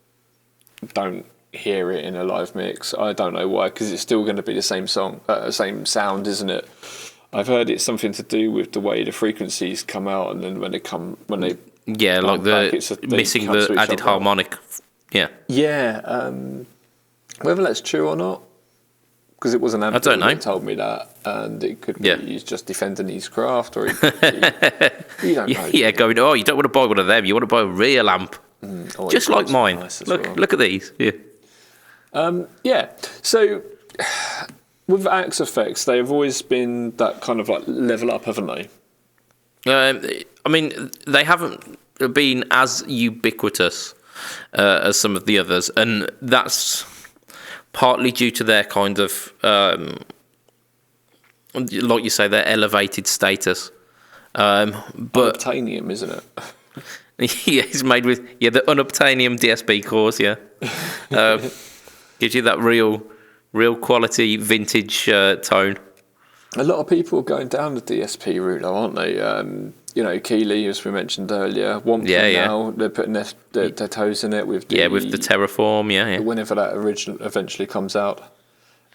don't hear it in a live mix. I don't know why, because it's still going to be the same song, same sound, isn't it? I've heard it's something to do with the way the frequencies come out, and then when they like missing the added harmonic. Yeah. Whether that's true or not, because it was an I don't know. that told me that, and it could be he's just defending his craft, or he could be, you don't know. Yeah, going, you don't want to buy one of them, you want to buy a rear lamp. Just like mine. Nice look at these. Yeah. So with Axe effects, they've always been that kind of level up, haven't they? I mean, they haven't been as ubiquitous as some of the others, and that's partly due to their kind of, like you say, their elevated status. But Unobtainium, isn't it? Yeah, it's made with the unobtainium DSP cores. Yeah, gives you that real quality vintage tone. A lot of people are going down the DSP route, though, aren't they? Keeley, as we mentioned earlier, now they're putting their toes in it with the Terraform. Whenever that eventually comes out.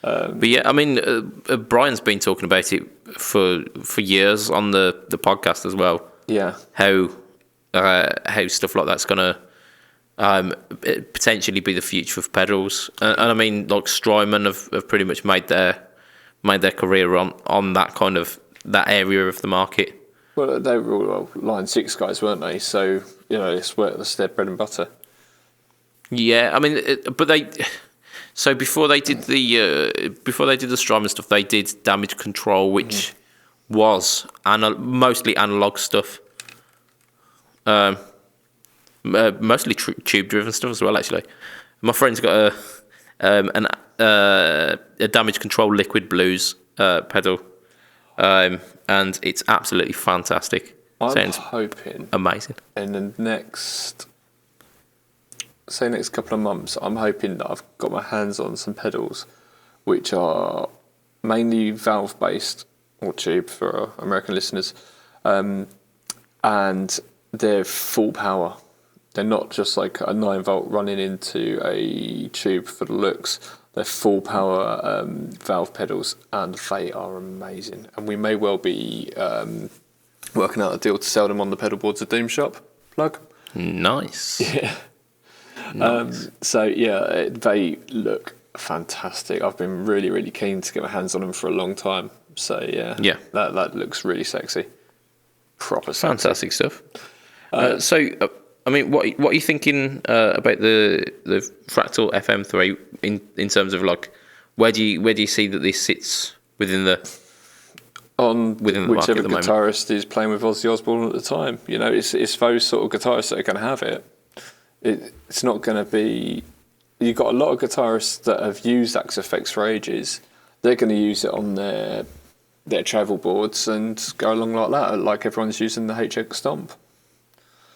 But yeah, I mean, Brian's been talking about it for years on the podcast as well. Yeah, how stuff like that's gonna potentially be the future of pedals, and I mean, like Strymon have pretty much made their career on that kind of that area of the market. Well, they were all Line 6 guys, weren't they? So it's their bread and butter. Yeah, I mean, before they did the Strymon stuff, they did Damage Control, which was mostly analog stuff. Mostly tube driven stuff as well. Actually, my friend's got a Damage Control Liquid Blues pedal, and it's absolutely fantastic. I'm hoping amazing. In the next couple of months, I'm hoping that I've got my hands on some pedals which are mainly valve based or tube for our American listeners, and they're full power. They're not just like a 9-volt running into a tube for the looks. They're full power valve pedals, and they are amazing. And we may well be working out a deal to sell them on the Pedal Boards of Doom shop. Plug. Nice. Yeah. Nice. They look fantastic. I've been really, really keen to get my hands on them for a long time. So that looks really sexy. Proper sexy. Fantastic stuff. I mean, what are you thinking about the Fractal FM3 in terms of like where do you see that this sits within the whichever market guitarist is playing with Ozzy Osbourne at the time? It's those sort of guitarists that are going to have it. it's not going to be. You've got a lot of guitarists that have used Axe FX for ages. They're going to use it on their travel boards and go along like that, like everyone's using the HX Stomp.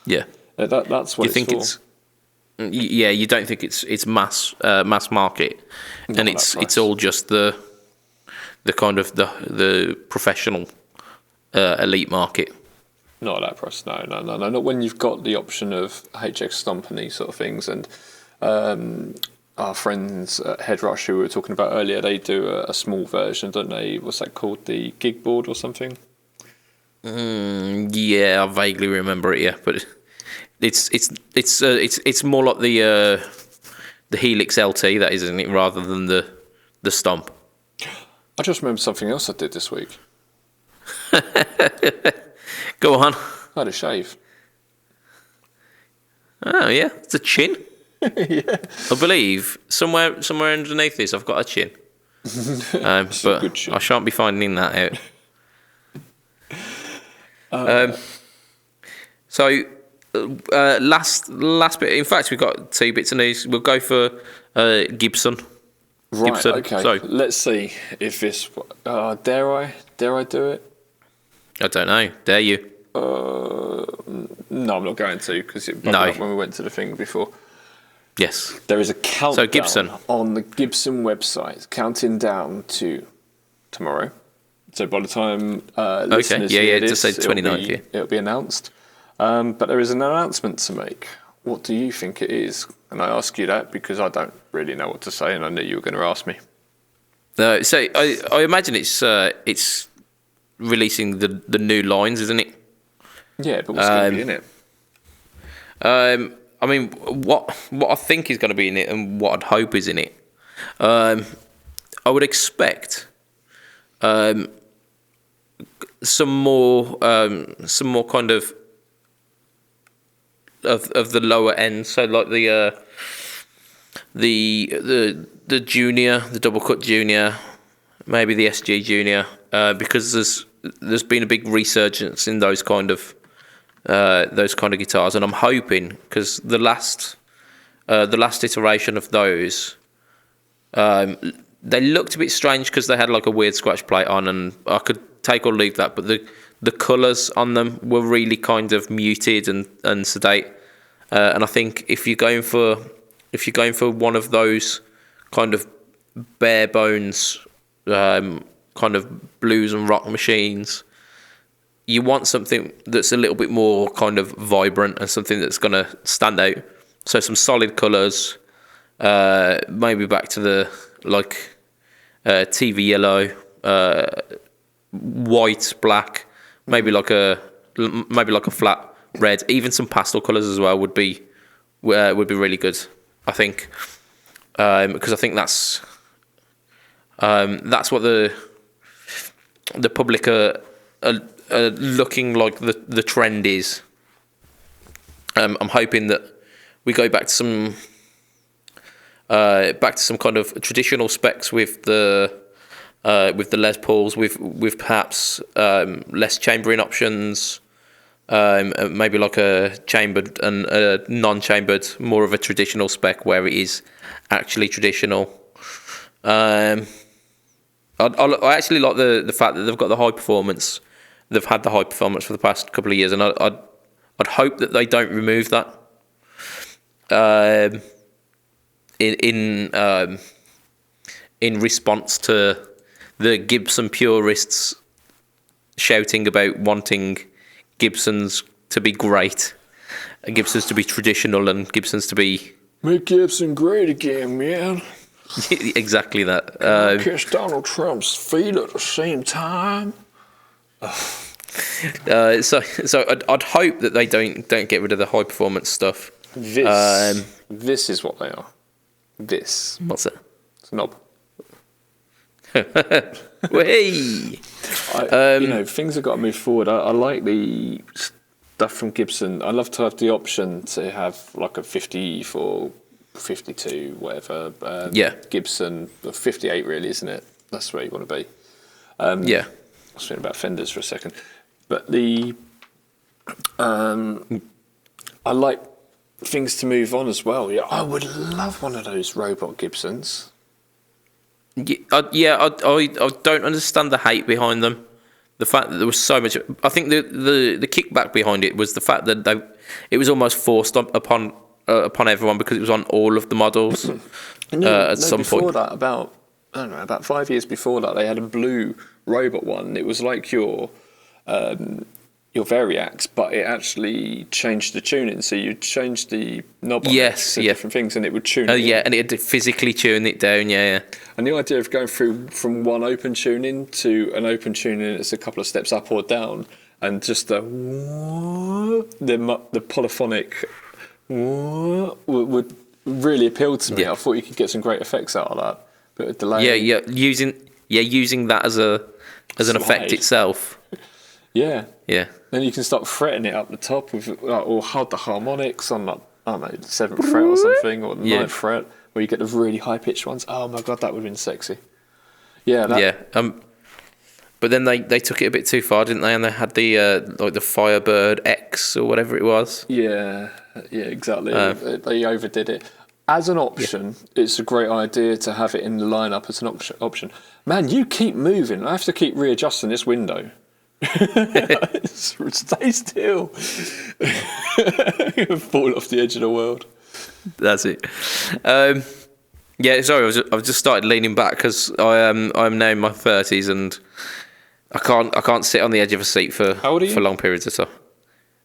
Yeah. That's what you think for. Yeah, you don't think it's mass market, Not and at that it's price. all just the kind of the professional elite market. Not at that price. No. Not when you've got the option of HX Stomp and these sort of things. And our friends at Headrush, who we were talking about earlier, they do a small version, don't they? What's that called? The gig board or something? Yeah, I vaguely remember it. Yeah, but it's more like the Helix LT, that is, isn't it, rather than the Stomp. I just remember something else I did this week. Go on. I had a shave. Oh yeah, it's a chin. Yeah. I believe somewhere underneath this, I've got a chin. It's a good chin. I shan't be finding that out. So last bit. In fact, we've got 2 bits of news. We'll go for Gibson. Right. Gibson. Okay. So Let's see if this. Dare I do it? I don't know. Dare you? No, I'm not going to, because it bugged No. up when we went to the thing before. Yes. There is a countdown Gibson. on the Gibson website, counting down to tomorrow. So by the time listeners hear it this, just said 29th, yeah. it'll be announced. But there is an announcement to make. What do you think it is? And I ask you that because I don't really know what to say, and I knew you were going to ask me. So I imagine it's releasing the new lines, isn't it? Yeah, but what's going to be in it? I mean, what I think is going to be in it, and what I'd hope is in it. I would expect some more kind of the lower end. So like the junior, the double cut junior, maybe the SG junior, because there's been a big resurgence in those kind of guitars, and I'm hoping, because the last iteration of those, they looked a bit strange because they had like a weird scratch plate on, and I could take or leave that, but the colours on them were really kind of muted and sedate, and I think if you're going for one of those kind of bare bones kind of blues and rock machines, you want something that's a little bit more kind of vibrant and something that's going to stand out. So some solid colours, maybe back to the TV yellow, white, black, maybe like a flat red. Even some pastel colours as well would be really good, I think, because I think that's what the public are looking like the trend is. I'm hoping that we go back to some kind of traditional specs with the Les Pauls, with perhaps less chambering options, maybe like a chambered and a non-chambered, more of a traditional spec where it is actually traditional. I actually like the fact that they've got the high performance. They've had the high performance for the past couple of years, and I'd hope that they don't remove that. In response to the Gibson purists shouting about wanting Gibsons to be great, Gibsons to be traditional, and Gibsons to be Make Gibson great again, man. exactly that. Kiss Donald Trump's feet at the same time. So I'd hope that they don't get rid of the high performance stuff. This is what they are. This. What's it? It's a knob. Hey. Things have got to move forward. I like the stuff from Gibson. I love to have the option to have like a 54, 52, whatever. Gibson, 58 really, isn't it? That's where you want to be. Yeah. I was thinking about Fenders for a second. But I like things to move on as well. Yeah, I would love one of those robot Gibsons. I don't understand the hate behind them. The fact that there was so much. I think the kickback behind it was the fact that it was almost forced upon everyone because it was on all of the models. At some point, that, about 5 years before that, they had a blue robot one. It was like your Variax, but it actually changed the tuning. So you changed the knob on different things, and it would tune. And it physically tune it down. Yeah. And the idea of going through from one open tuning to an open tuning, it's a couple of steps up or down, and just the polyphonic would really appeal to me. Yeah. I thought you could get some great effects out of that. Bit of delay. Using that as an effect itself. Yeah. Yeah. Then you can start fretting it up the top with, or hold the harmonics on, like, I don't know, the 7th fret or something, or the 9th fret, where you get the really high pitched ones. Oh my god, that would have been sexy. Yeah. But then they took it a bit too far, didn't they? And they had the Firebird X or whatever it was. Yeah, exactly. They overdid it. As an option, it's a great idea to have it in the lineup as an option. Man, you keep moving. I have to keep readjusting this window. Stay still. Fall off the edge of the world. That's it. Sorry, I've just started leaning back because I'm now in my 30s and I can't sit on the edge of a seat for long periods of time.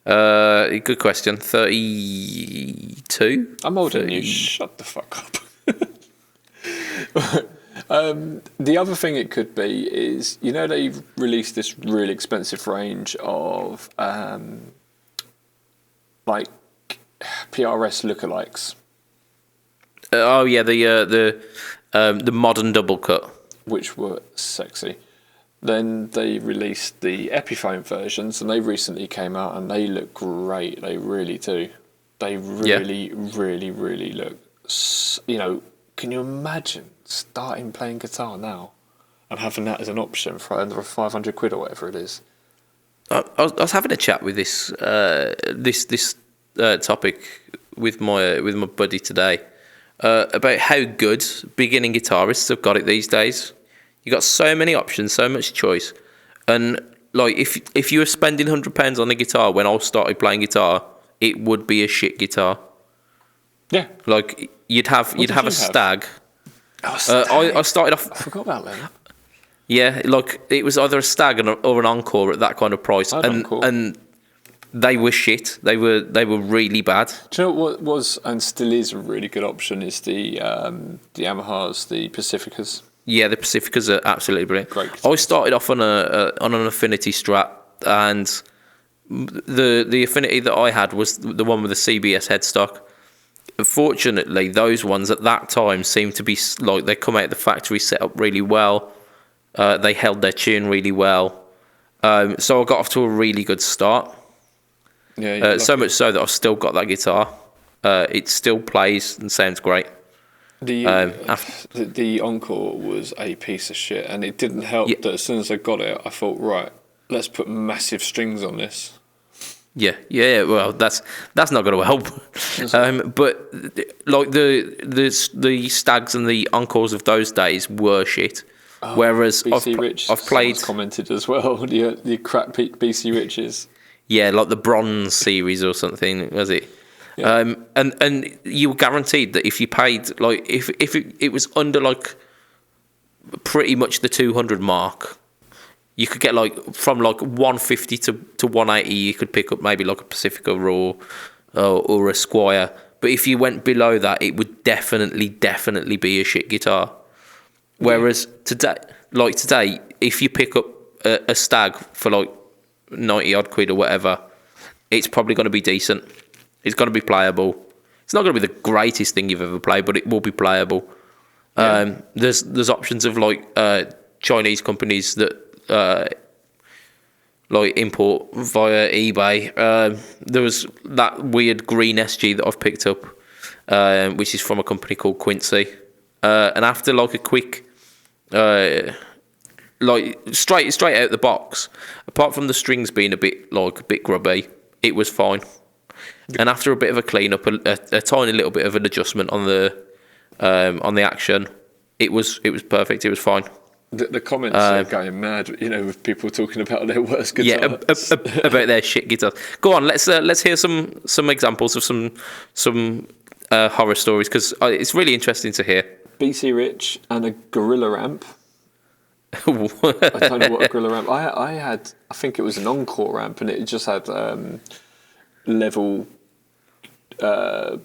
Good question. 32. I'm older than you. Shut the fuck up. The other thing it could be is, they've released this really expensive range of like PRS lookalikes. The modern double cut, which were sexy. Then they released the Epiphone versions, and they recently came out, and they look great. They really do. They really, really, really look. Can you imagine starting playing guitar now and having that as an option for under 500 quid or whatever it is? I was having a chat with this topic with my buddy today about how good beginning guitarists have got it these days. You got so many options, so much choice, and like if you were spending £100 on a guitar when I started playing guitar, it would be a shit guitar. Yeah, like you'd have a Stag. Oh, Stag. I started off. I forgot about that. Yeah, like it was either a Stag or an Encore at that kind of price, and they were shit. They were really bad. Do you know what was and still is a really good option is the Yamahas, the Pacificas. Yeah, the Pacificas are absolutely brilliant. Great. I started off on an Affinity Strat, and the Affinity that I had was the one with the CBS headstock. Fortunately, those ones at that time seemed to be like they come out of the factory set up really well. They held their tune really well. So I got off to a really good start. Yeah. So much so that I've still got that guitar. It still plays and sounds great. The Encore was a piece of shit, and it didn't help that as soon as I got it, I thought, right, let's put massive strings on this. Yeah. Well, that's not going to help. But like the Stags and the Encores of those days were shit. Whereas I've played commented as well the crap BC Riches. Yeah, like the Bronze series or something, was it? Yeah. And you were guaranteed that if you paid like if it was under like pretty much the 200 mark, you could get like from like 150 to 180. You could pick up maybe like a Pacifica Raw or a Squire. But if you went below that, it would definitely be a shit guitar. Whereas today, if you pick up a Stag for like 90 odd quid or whatever, it's probably going to be decent. It's going to be playable. It's not going to be the greatest thing you've ever played, but it will be playable. Yeah. There's options of like Chinese companies that like import via eBay. There was that weird green SG that I've picked up, which is from a company called Quincy. And after like a quick, like straight out the box, apart from the strings being a bit grubby, it was fine. and after a bit of a clean up, a tiny little bit of an adjustment on the action, it was perfect. It was fine. The comments are going mad, with people talking about their worst guitar. Yeah, about their shit guitars. Go on, let's hear some examples of some horror stories, because it's really interesting to hear. BC Rich and a Gorilla amp. I don't know what a Gorilla amp. I think it was an Encore amp, and it just had level. I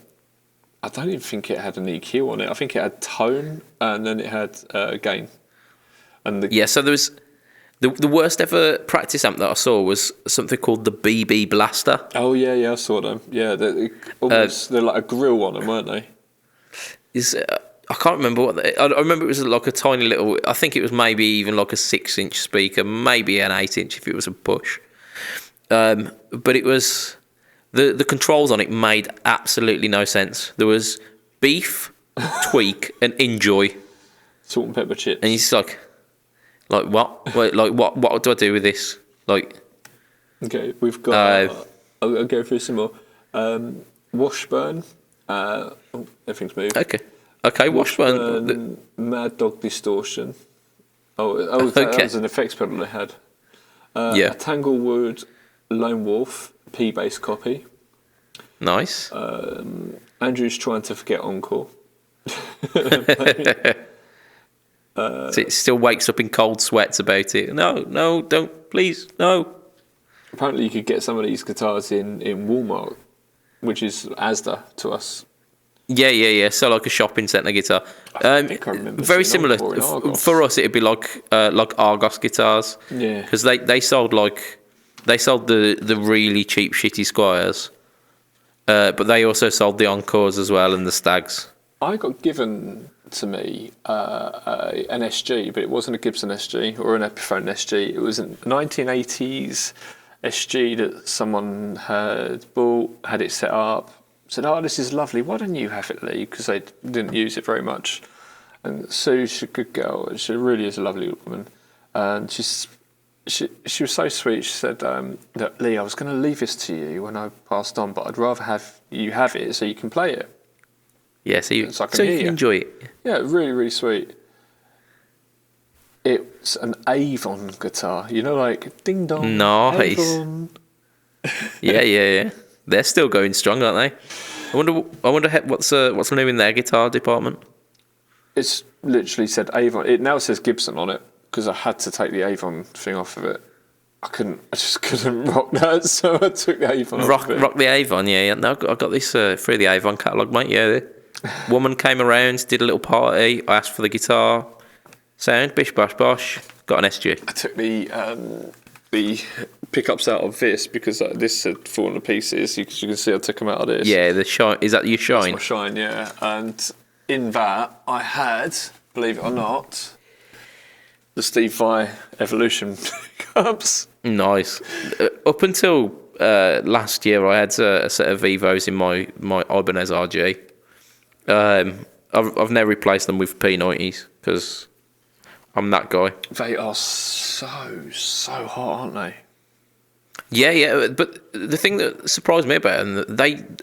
don't even think it had an EQ on it. I think it had tone, and then it had gain. And so there was the worst ever practice amp that I saw was something called the BB Blaster. Oh yeah, I saw them. Yeah, they're like a grill on them, weren't they? I can't remember I remember it was like a tiny little. I think it was maybe even like a 6-inch speaker, maybe an 8-inch if it was a push. But it was the controls on it made absolutely no sense. There was beef, tweak, and enjoy, salt and pepper chips, and he's like what? Wait, like what do I do with this? Like, okay, we've got. I'll go through some more. Washburn. Everything's moved. Okay. Washburn. Mad Dog Distortion. That was an effects pedal they had. A Tanglewood Lone Wolf P-bass copy. Nice. Andrew's trying to forget Encore. So it still wakes up in cold sweats about it. No, don't, please, no. Apparently you could get some of these guitars in Walmart, which is Asda to us. Yeah. So like a shopping centre guitar. I think I remember very similar. For us, it'd be like Argos guitars. Yeah. Because they sold the really cheap shitty Squires, but they also sold the Encores as well and the Stags. I got given to me an SG, but it wasn't a Gibson SG or an Epiphone SG. It was a 1980s SG that someone had bought, had it set up, said, "Oh, this is lovely. Why don't you have it, Lee?" Because they didn't use it very much. And Sue's a good girl. She really is a lovely woman. And she was so sweet. She said, "Look, Lee, I was going to leave this to you when I passed on, but I'd rather have you have it so you can play it." Yeah, so you can enjoy it. Yeah, really, really sweet. It's an Avon guitar, like ding dong. Nice. Avon. Yeah. They're still going strong, aren't they? I wonder what's new in their guitar department. It's literally said Avon. It now says Gibson on it because I had to take the Avon thing off of it. I just couldn't rock that, so I took the Avon off of it. Rock the Avon, yeah. No, I got this through the Avon catalogue, mate. Yeah. Woman came around, did a little party. I asked for the guitar. Sound, bish bash bosh. Got an SG. I took the pickups out of this because this had fallen to pieces. You can see I took them out of this. Yeah, the shine. Is that your shine? That's my shine, yeah. And in that, I had, believe it or not, the Steve Vai Evolution pickups. Nice. Up until last year, I had a set of Vivos in my Ibanez RG. I've now replaced them with P90s because I'm that guy. They are so hot, aren't they? Yeah. But the thing that surprised me about them,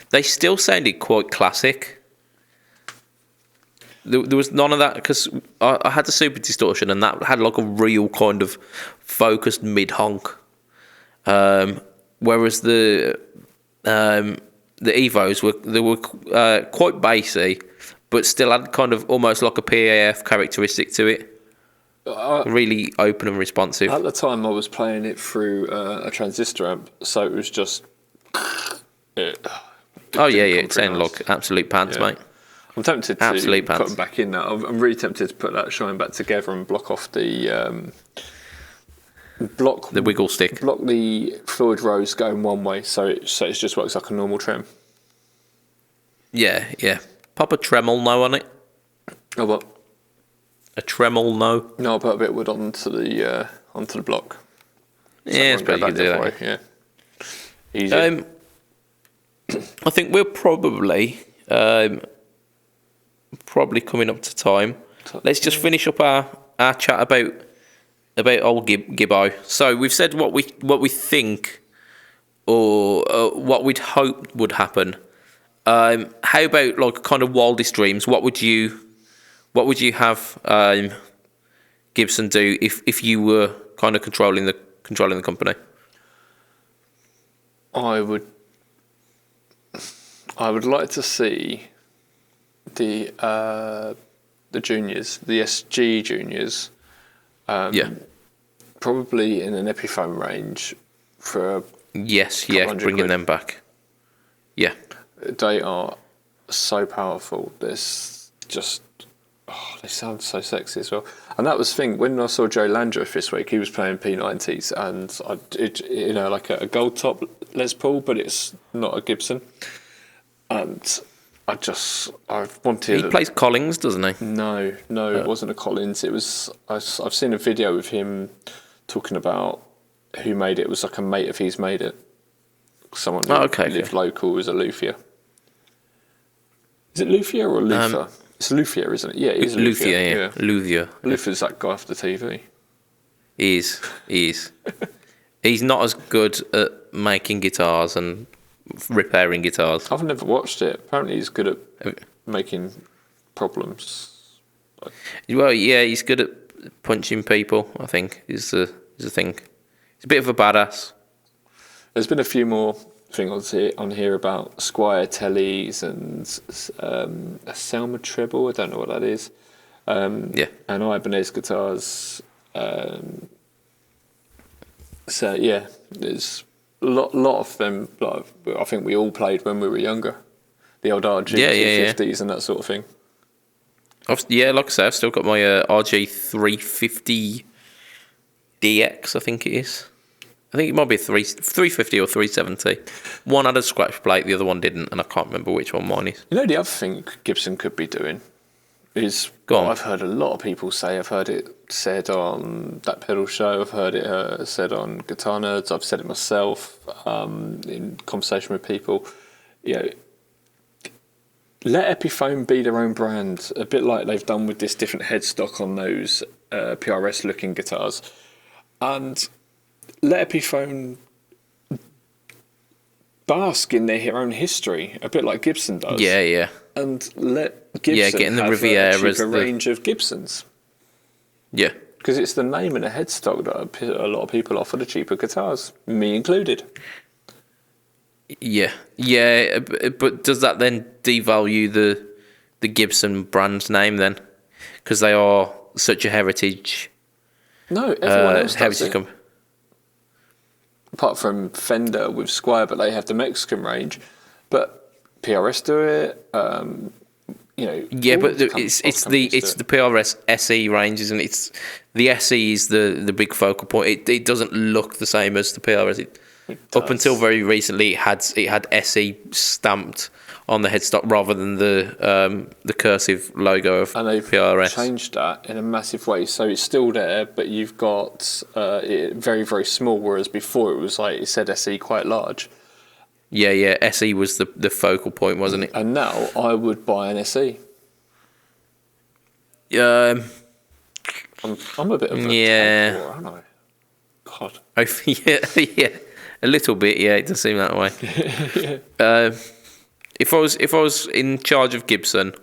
they still sounded quite classic. There was none of that because I had the Super Distortion and that had like a real kind of focused mid honk, whereas the Evos were quite bassy, but still had kind of almost like a PAF characteristic to it. Really open and responsive. At the time, I was playing it through a transistor amp, so it was just. It sounded like absolute pants, mate. I'm tempted to put them back in now. I'm really tempted to put that shine back together and block off the wiggle stick. Block the Floyd Rose going one way, so it just works like a normal trem. Yeah. Pop a Tremel no on it. Oh, what? A Tremel no. No, I'll put a bit of wood onto the block. Yeah, it's pretty good to do that. Yeah. Easy. I think we're probably coming up to time. Let's just finish up our chat about old Gibbo. So we've said what we think or what we'd hope would happen. How about like kind of wildest dreams? What would you have Gibson do if you were kind of controlling the company? I would like to see the juniors, the SG juniors, probably in an Epiphone range for bringing them back. Yeah, they are so powerful. There's just they sound so sexy as well. And that was the thing when I saw Joe Landreth this week. He was playing P90s, and like a gold top Les Paul, but it's not a Gibson. And I wanted. He plays Collings, doesn't he? No, it wasn't a Collins. It was. I've seen a video of him talking about who made it. It was like a mate of his made it. Someone who lived local was a luthier. Is it luthier or luther? It's luthier, isn't it? Yeah, it is luthier. Yeah. Luthier. Luther's that guy off the TV. He is. He's not as good at making guitars and repairing guitars. I've never watched it. Apparently he's good at making problems. Well, yeah, he's good at punching people, I think, is the thing. He's a bit of a badass. There's been a few more things on here about Squire Tellys and a Selma treble. I don't know what that is. And Ibanez guitars. So yeah, there's a lot of them. Like, I think we all played when we were younger. The old RG 250s and that sort of thing. Like I say, I've still got my RG 350 DX, I think it is. I think it might be 350 or 370. One had a scratch plate, the other one didn't, and I can't remember which one mine is. You know, the other thing Gibson could be doing is I've heard a lot of people say. I've heard it said on that pedal show. I've heard it said on Guitar Nerds. I've said it myself in conversation with people. Let Epiphone be their own brand, a bit like they've done with this different headstock on those PRS-looking guitars. And let Epiphone bask in their own history, a bit like Gibson does. Yeah. And let Gibson getting the have Riviera a cheaper range of Gibsons. Yeah. Because it's the name and the headstock that a lot of people offer the cheaper guitars, me included. Yeah, but does that then devalue the Gibson brand name then? Because they are such a heritage. No, everyone else does it. Company. Apart from Fender with Squire, but they have the Mexican range. But PRS do it. Yeah, but it's the PRS SE range, isn't it? It's the SE is the big focal point. It doesn't look the same as the PRS. Up until very recently, it had SE stamped on the headstock rather than the cursive logo of PRS. And they've changed that in a massive way. So it's still there, but you've got it very, very small, whereas before it was like it said SE quite large. Yeah. SE was the focal point, wasn't it? And now I would buy an SE. I'm a bit of a tank, aren't I? God. Yeah. A little bit, yeah. It does seem that way. If I was in charge of Gibson,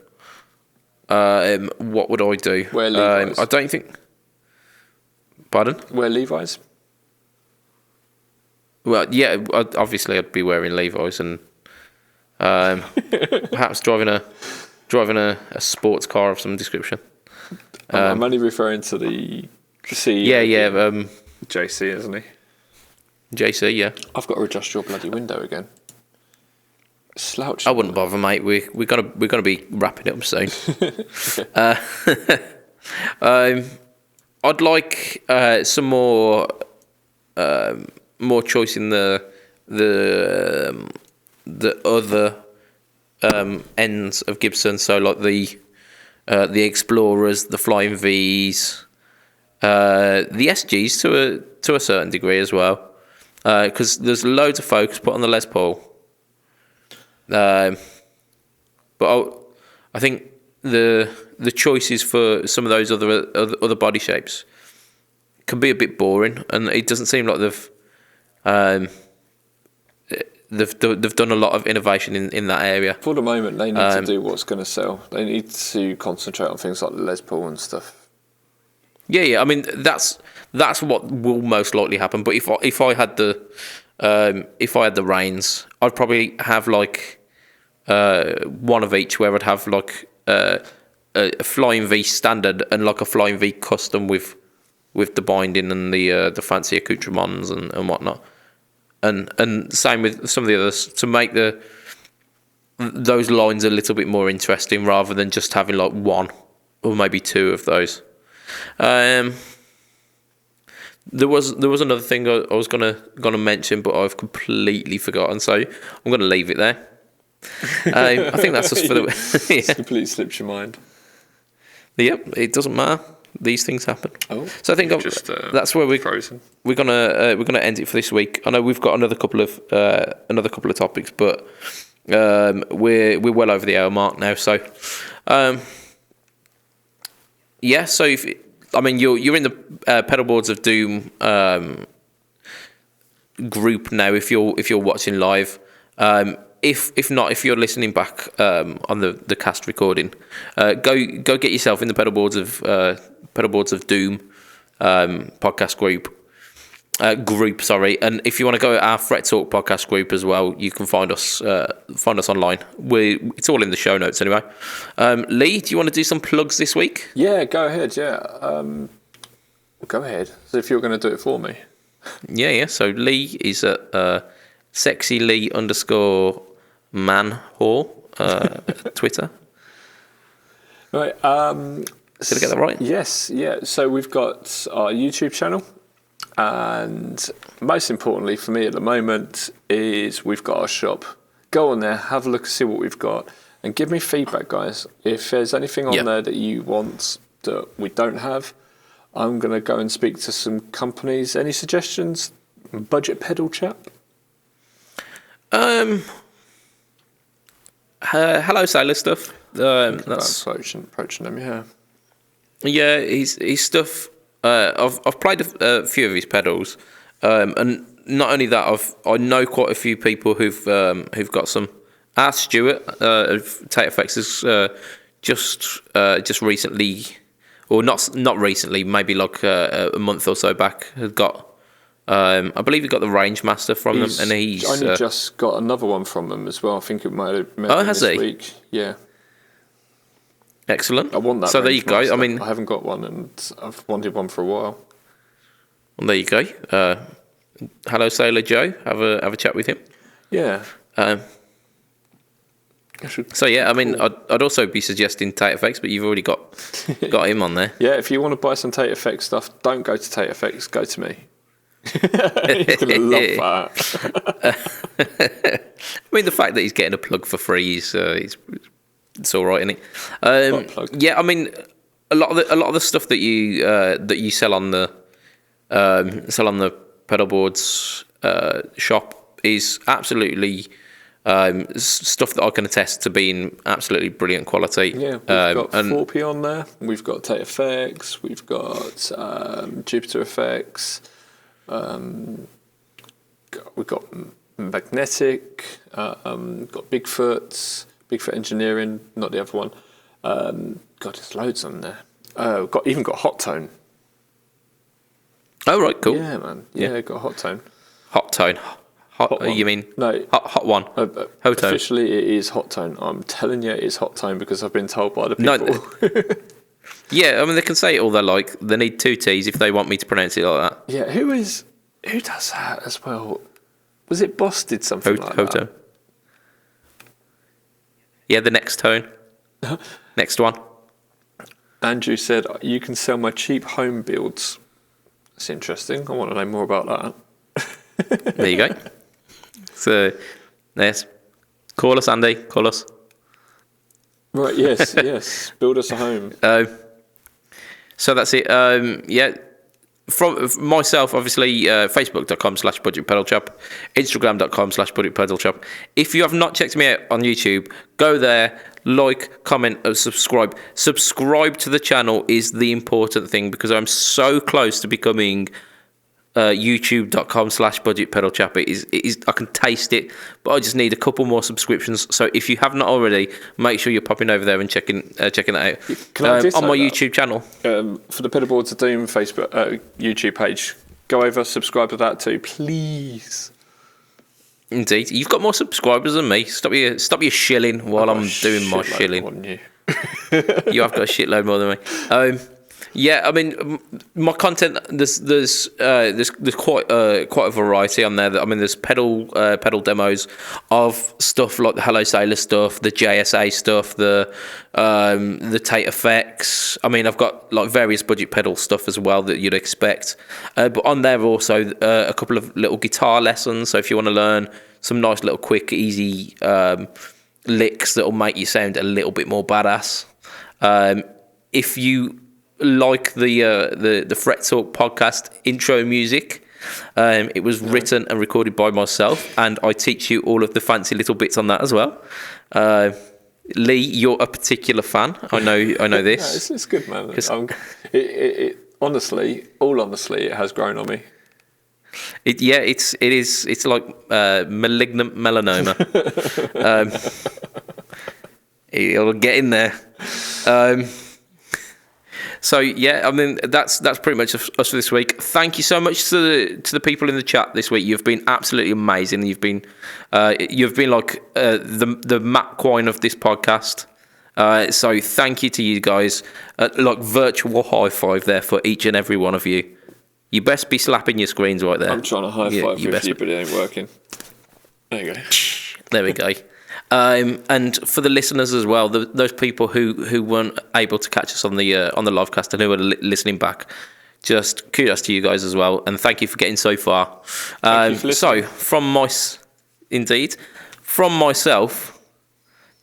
what would I do? Wear Levi's. I don't think. Pardon? Wear Levi's. Well, yeah. Obviously, I'd be wearing Levi's and perhaps driving a sports car of some description. I'm only referring to the CEO. Yeah. JC, isn't he? JC, yeah. I've got to adjust your bloody window again. Slouch. I wouldn't bother, mate. We're gonna be wrapping it up soon. I'd like some more choice in the other ends of Gibson. So like the Explorers, the Flying V's, the SGs to a certain degree as well. Because there's loads of focus put on the Les Paul. But I think the choices for some of those other body shapes can be a bit boring, and it doesn't seem like they've they've done a lot of innovation in that area. For the moment, they need to do what's going to sell. They need to concentrate on things like Les Paul and stuff. Yeah. I mean, that's what will most likely happen. But if I had the reins, I'd probably have like one of each, where I'd have like a Flying V standard and like a Flying V custom with the binding and the fancy accoutrements and whatnot. And same with some of the others, to make those lines a little bit more interesting, rather than just having like one or maybe two of those. There was another thing I was gonna mention, but I've completely forgotten, so I'm gonna leave it there. I think that's just for the. It completely slips your mind. Yep, it doesn't matter. These things happen. Oh, so I think that's where we're gonna end it for this week. I know we've got another couple of topics, but we're well over the hour mark now. So yeah. So you're in the Pedalboards of Doom group now. If you're watching live. If not, if you're listening back on the cast recording, go get yourself in the Pedalboards of Doom podcast group. And if you want to go at our Fret Talk podcast group as well, you can find us online. It's all in the show notes anyway. Lee, do you want to do some plugs this week? Yeah, go ahead. Yeah, go ahead. So if you're going to do it for me. Yeah. So Lee is at sexylee_man_whore Twitter. Right. Did I get that right? Yes. Yeah. So we've got our YouTube channel, and most importantly for me at the moment is we've got our shop. Go on there, have a look, see what we've got, and give me feedback, guys. If there's anything on there that you want that we don't have, I'm going to go and speak to some companies. Any suggestions? BudgetPedalChap? Hello Sailor stuff. That's approaching them, yeah. Yeah, his stuff. I've played a few of his pedals, and not only that, I know quite a few people who've got some. Our Stuart of Tate Effects has just recently, or not recently, maybe like a month or so back, had got. I believe he got the Range Master from them, and he's only just got another one from them as well. I think it might have been this week. Yeah. Excellent. I want that. So there you go. Master. I mean, I haven't got one, and I've wanted one for a while. Well, there you go. Hello, Sailor Joe. Have a chat with him. Yeah. So yeah, I mean, I'd also be suggesting Tate Effects, but you've already got him on there. Yeah. If you want to buy some Tate Effects stuff, don't go to Tate Effects. Go to me. You're gonna love that. I mean, the fact that he's getting a plug for free is it's all right, isn't it? Yeah, I mean, a lot of the stuff that you sell on the pedalboards shop is absolutely stuff that I can attest to being absolutely brilliant quality. Yeah, we've got 4P on there. We've got Tate Effects. We've got Jupiter Effects. We've got Magnetic. Got Bigfoot Engineering, not the other one. God, there's loads on there. Even got Hot Tone. Oh right, cool. Yeah, man. Yeah, got Hot Tone. Hot Tone. Hot you mean? No. Hot one. Hot Tone. Officially, it is Hot Tone. I'm telling you, it is Hot Tone because I've been told by the people. No, yeah, I mean, they can say it all they like. They need two T's if they want me to pronounce it like that. Yeah, who does that as well? Was it Boss did something like that? Tone. Yeah, the next tone. Next one. Andrew said, you can sell my cheap home builds. That's interesting. I want to know more about that. There you go. So, yes. Call us, Andy. Call us. Right, yes. Build us a home. So that's it. Yeah. From myself, obviously, facebook.com/BudgetPedalChap, Instagram.com/BudgetPedalChap. If you have not checked me out on YouTube, go there, like, comment, and subscribe. Subscribe to the channel is the important thing because I'm so close to becoming youtube.com/BudgetPedalChap. It is. I can taste it, but I just need a couple more subscriptions. So if you have not already, make sure you're popping over there and checking it out. Can I on my YouTube channel? For the Pedalboards Facebook YouTube page, go over, subscribe to that too, please. Indeed, you've got more subscribers than me. Stop your shilling while I'm doing my shilling. You. You have got a shitload more than me. Yeah, I mean, my content there's quite a variety on there. There's pedal demos of stuff like the Hello Sailor stuff, the JSA stuff, the Tate effects. I mean, I've got like various budget pedal stuff as well that you'd expect. But on there also a couple of little guitar lessons. So if you want to learn some nice little quick, easy licks that'll make you sound a little bit more badass. If you like the Fret Talk podcast intro music, it was written and recorded by myself, and I teach you all of the fancy little bits on that as well. Lee, you're a particular fan. I know this. Yeah, it's good, man. Honestly, it has grown on me. It is. It's like malignant melanoma. It'll get in there. So yeah, I mean that's pretty much us for this week. Thank you so much to the people in the chat this week. You've been absolutely amazing. You've been like the Matt Quine of this podcast. So thank you to you guys. Like virtual high five there for each and every one of you. You best be slapping your screens right there. I'm trying to high five with you, but it ain't working. There you go. There we go. And for the listeners as well, those people who weren't able to catch us on the live cast and who are listening back, just kudos to you guys as well, and thank you for getting so far. So from myself,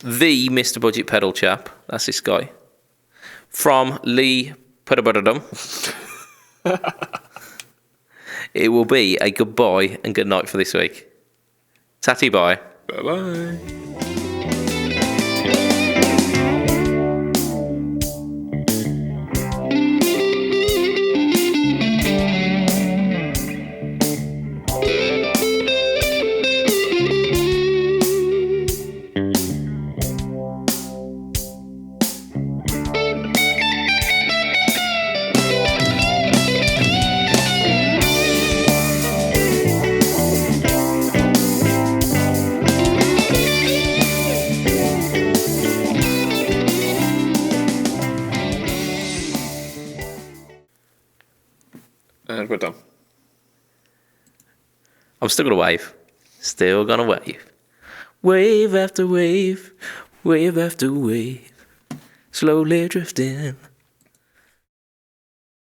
the Mr. Budget Pedal Chap, that's this guy, from Lee Pedabodadoo, it will be a goodbye and good night for this week. Tatty bye. Bye-bye. And we're done. I'm still going to wave. Still going to wave. Wave after wave. Wave after wave. Slowly drifting.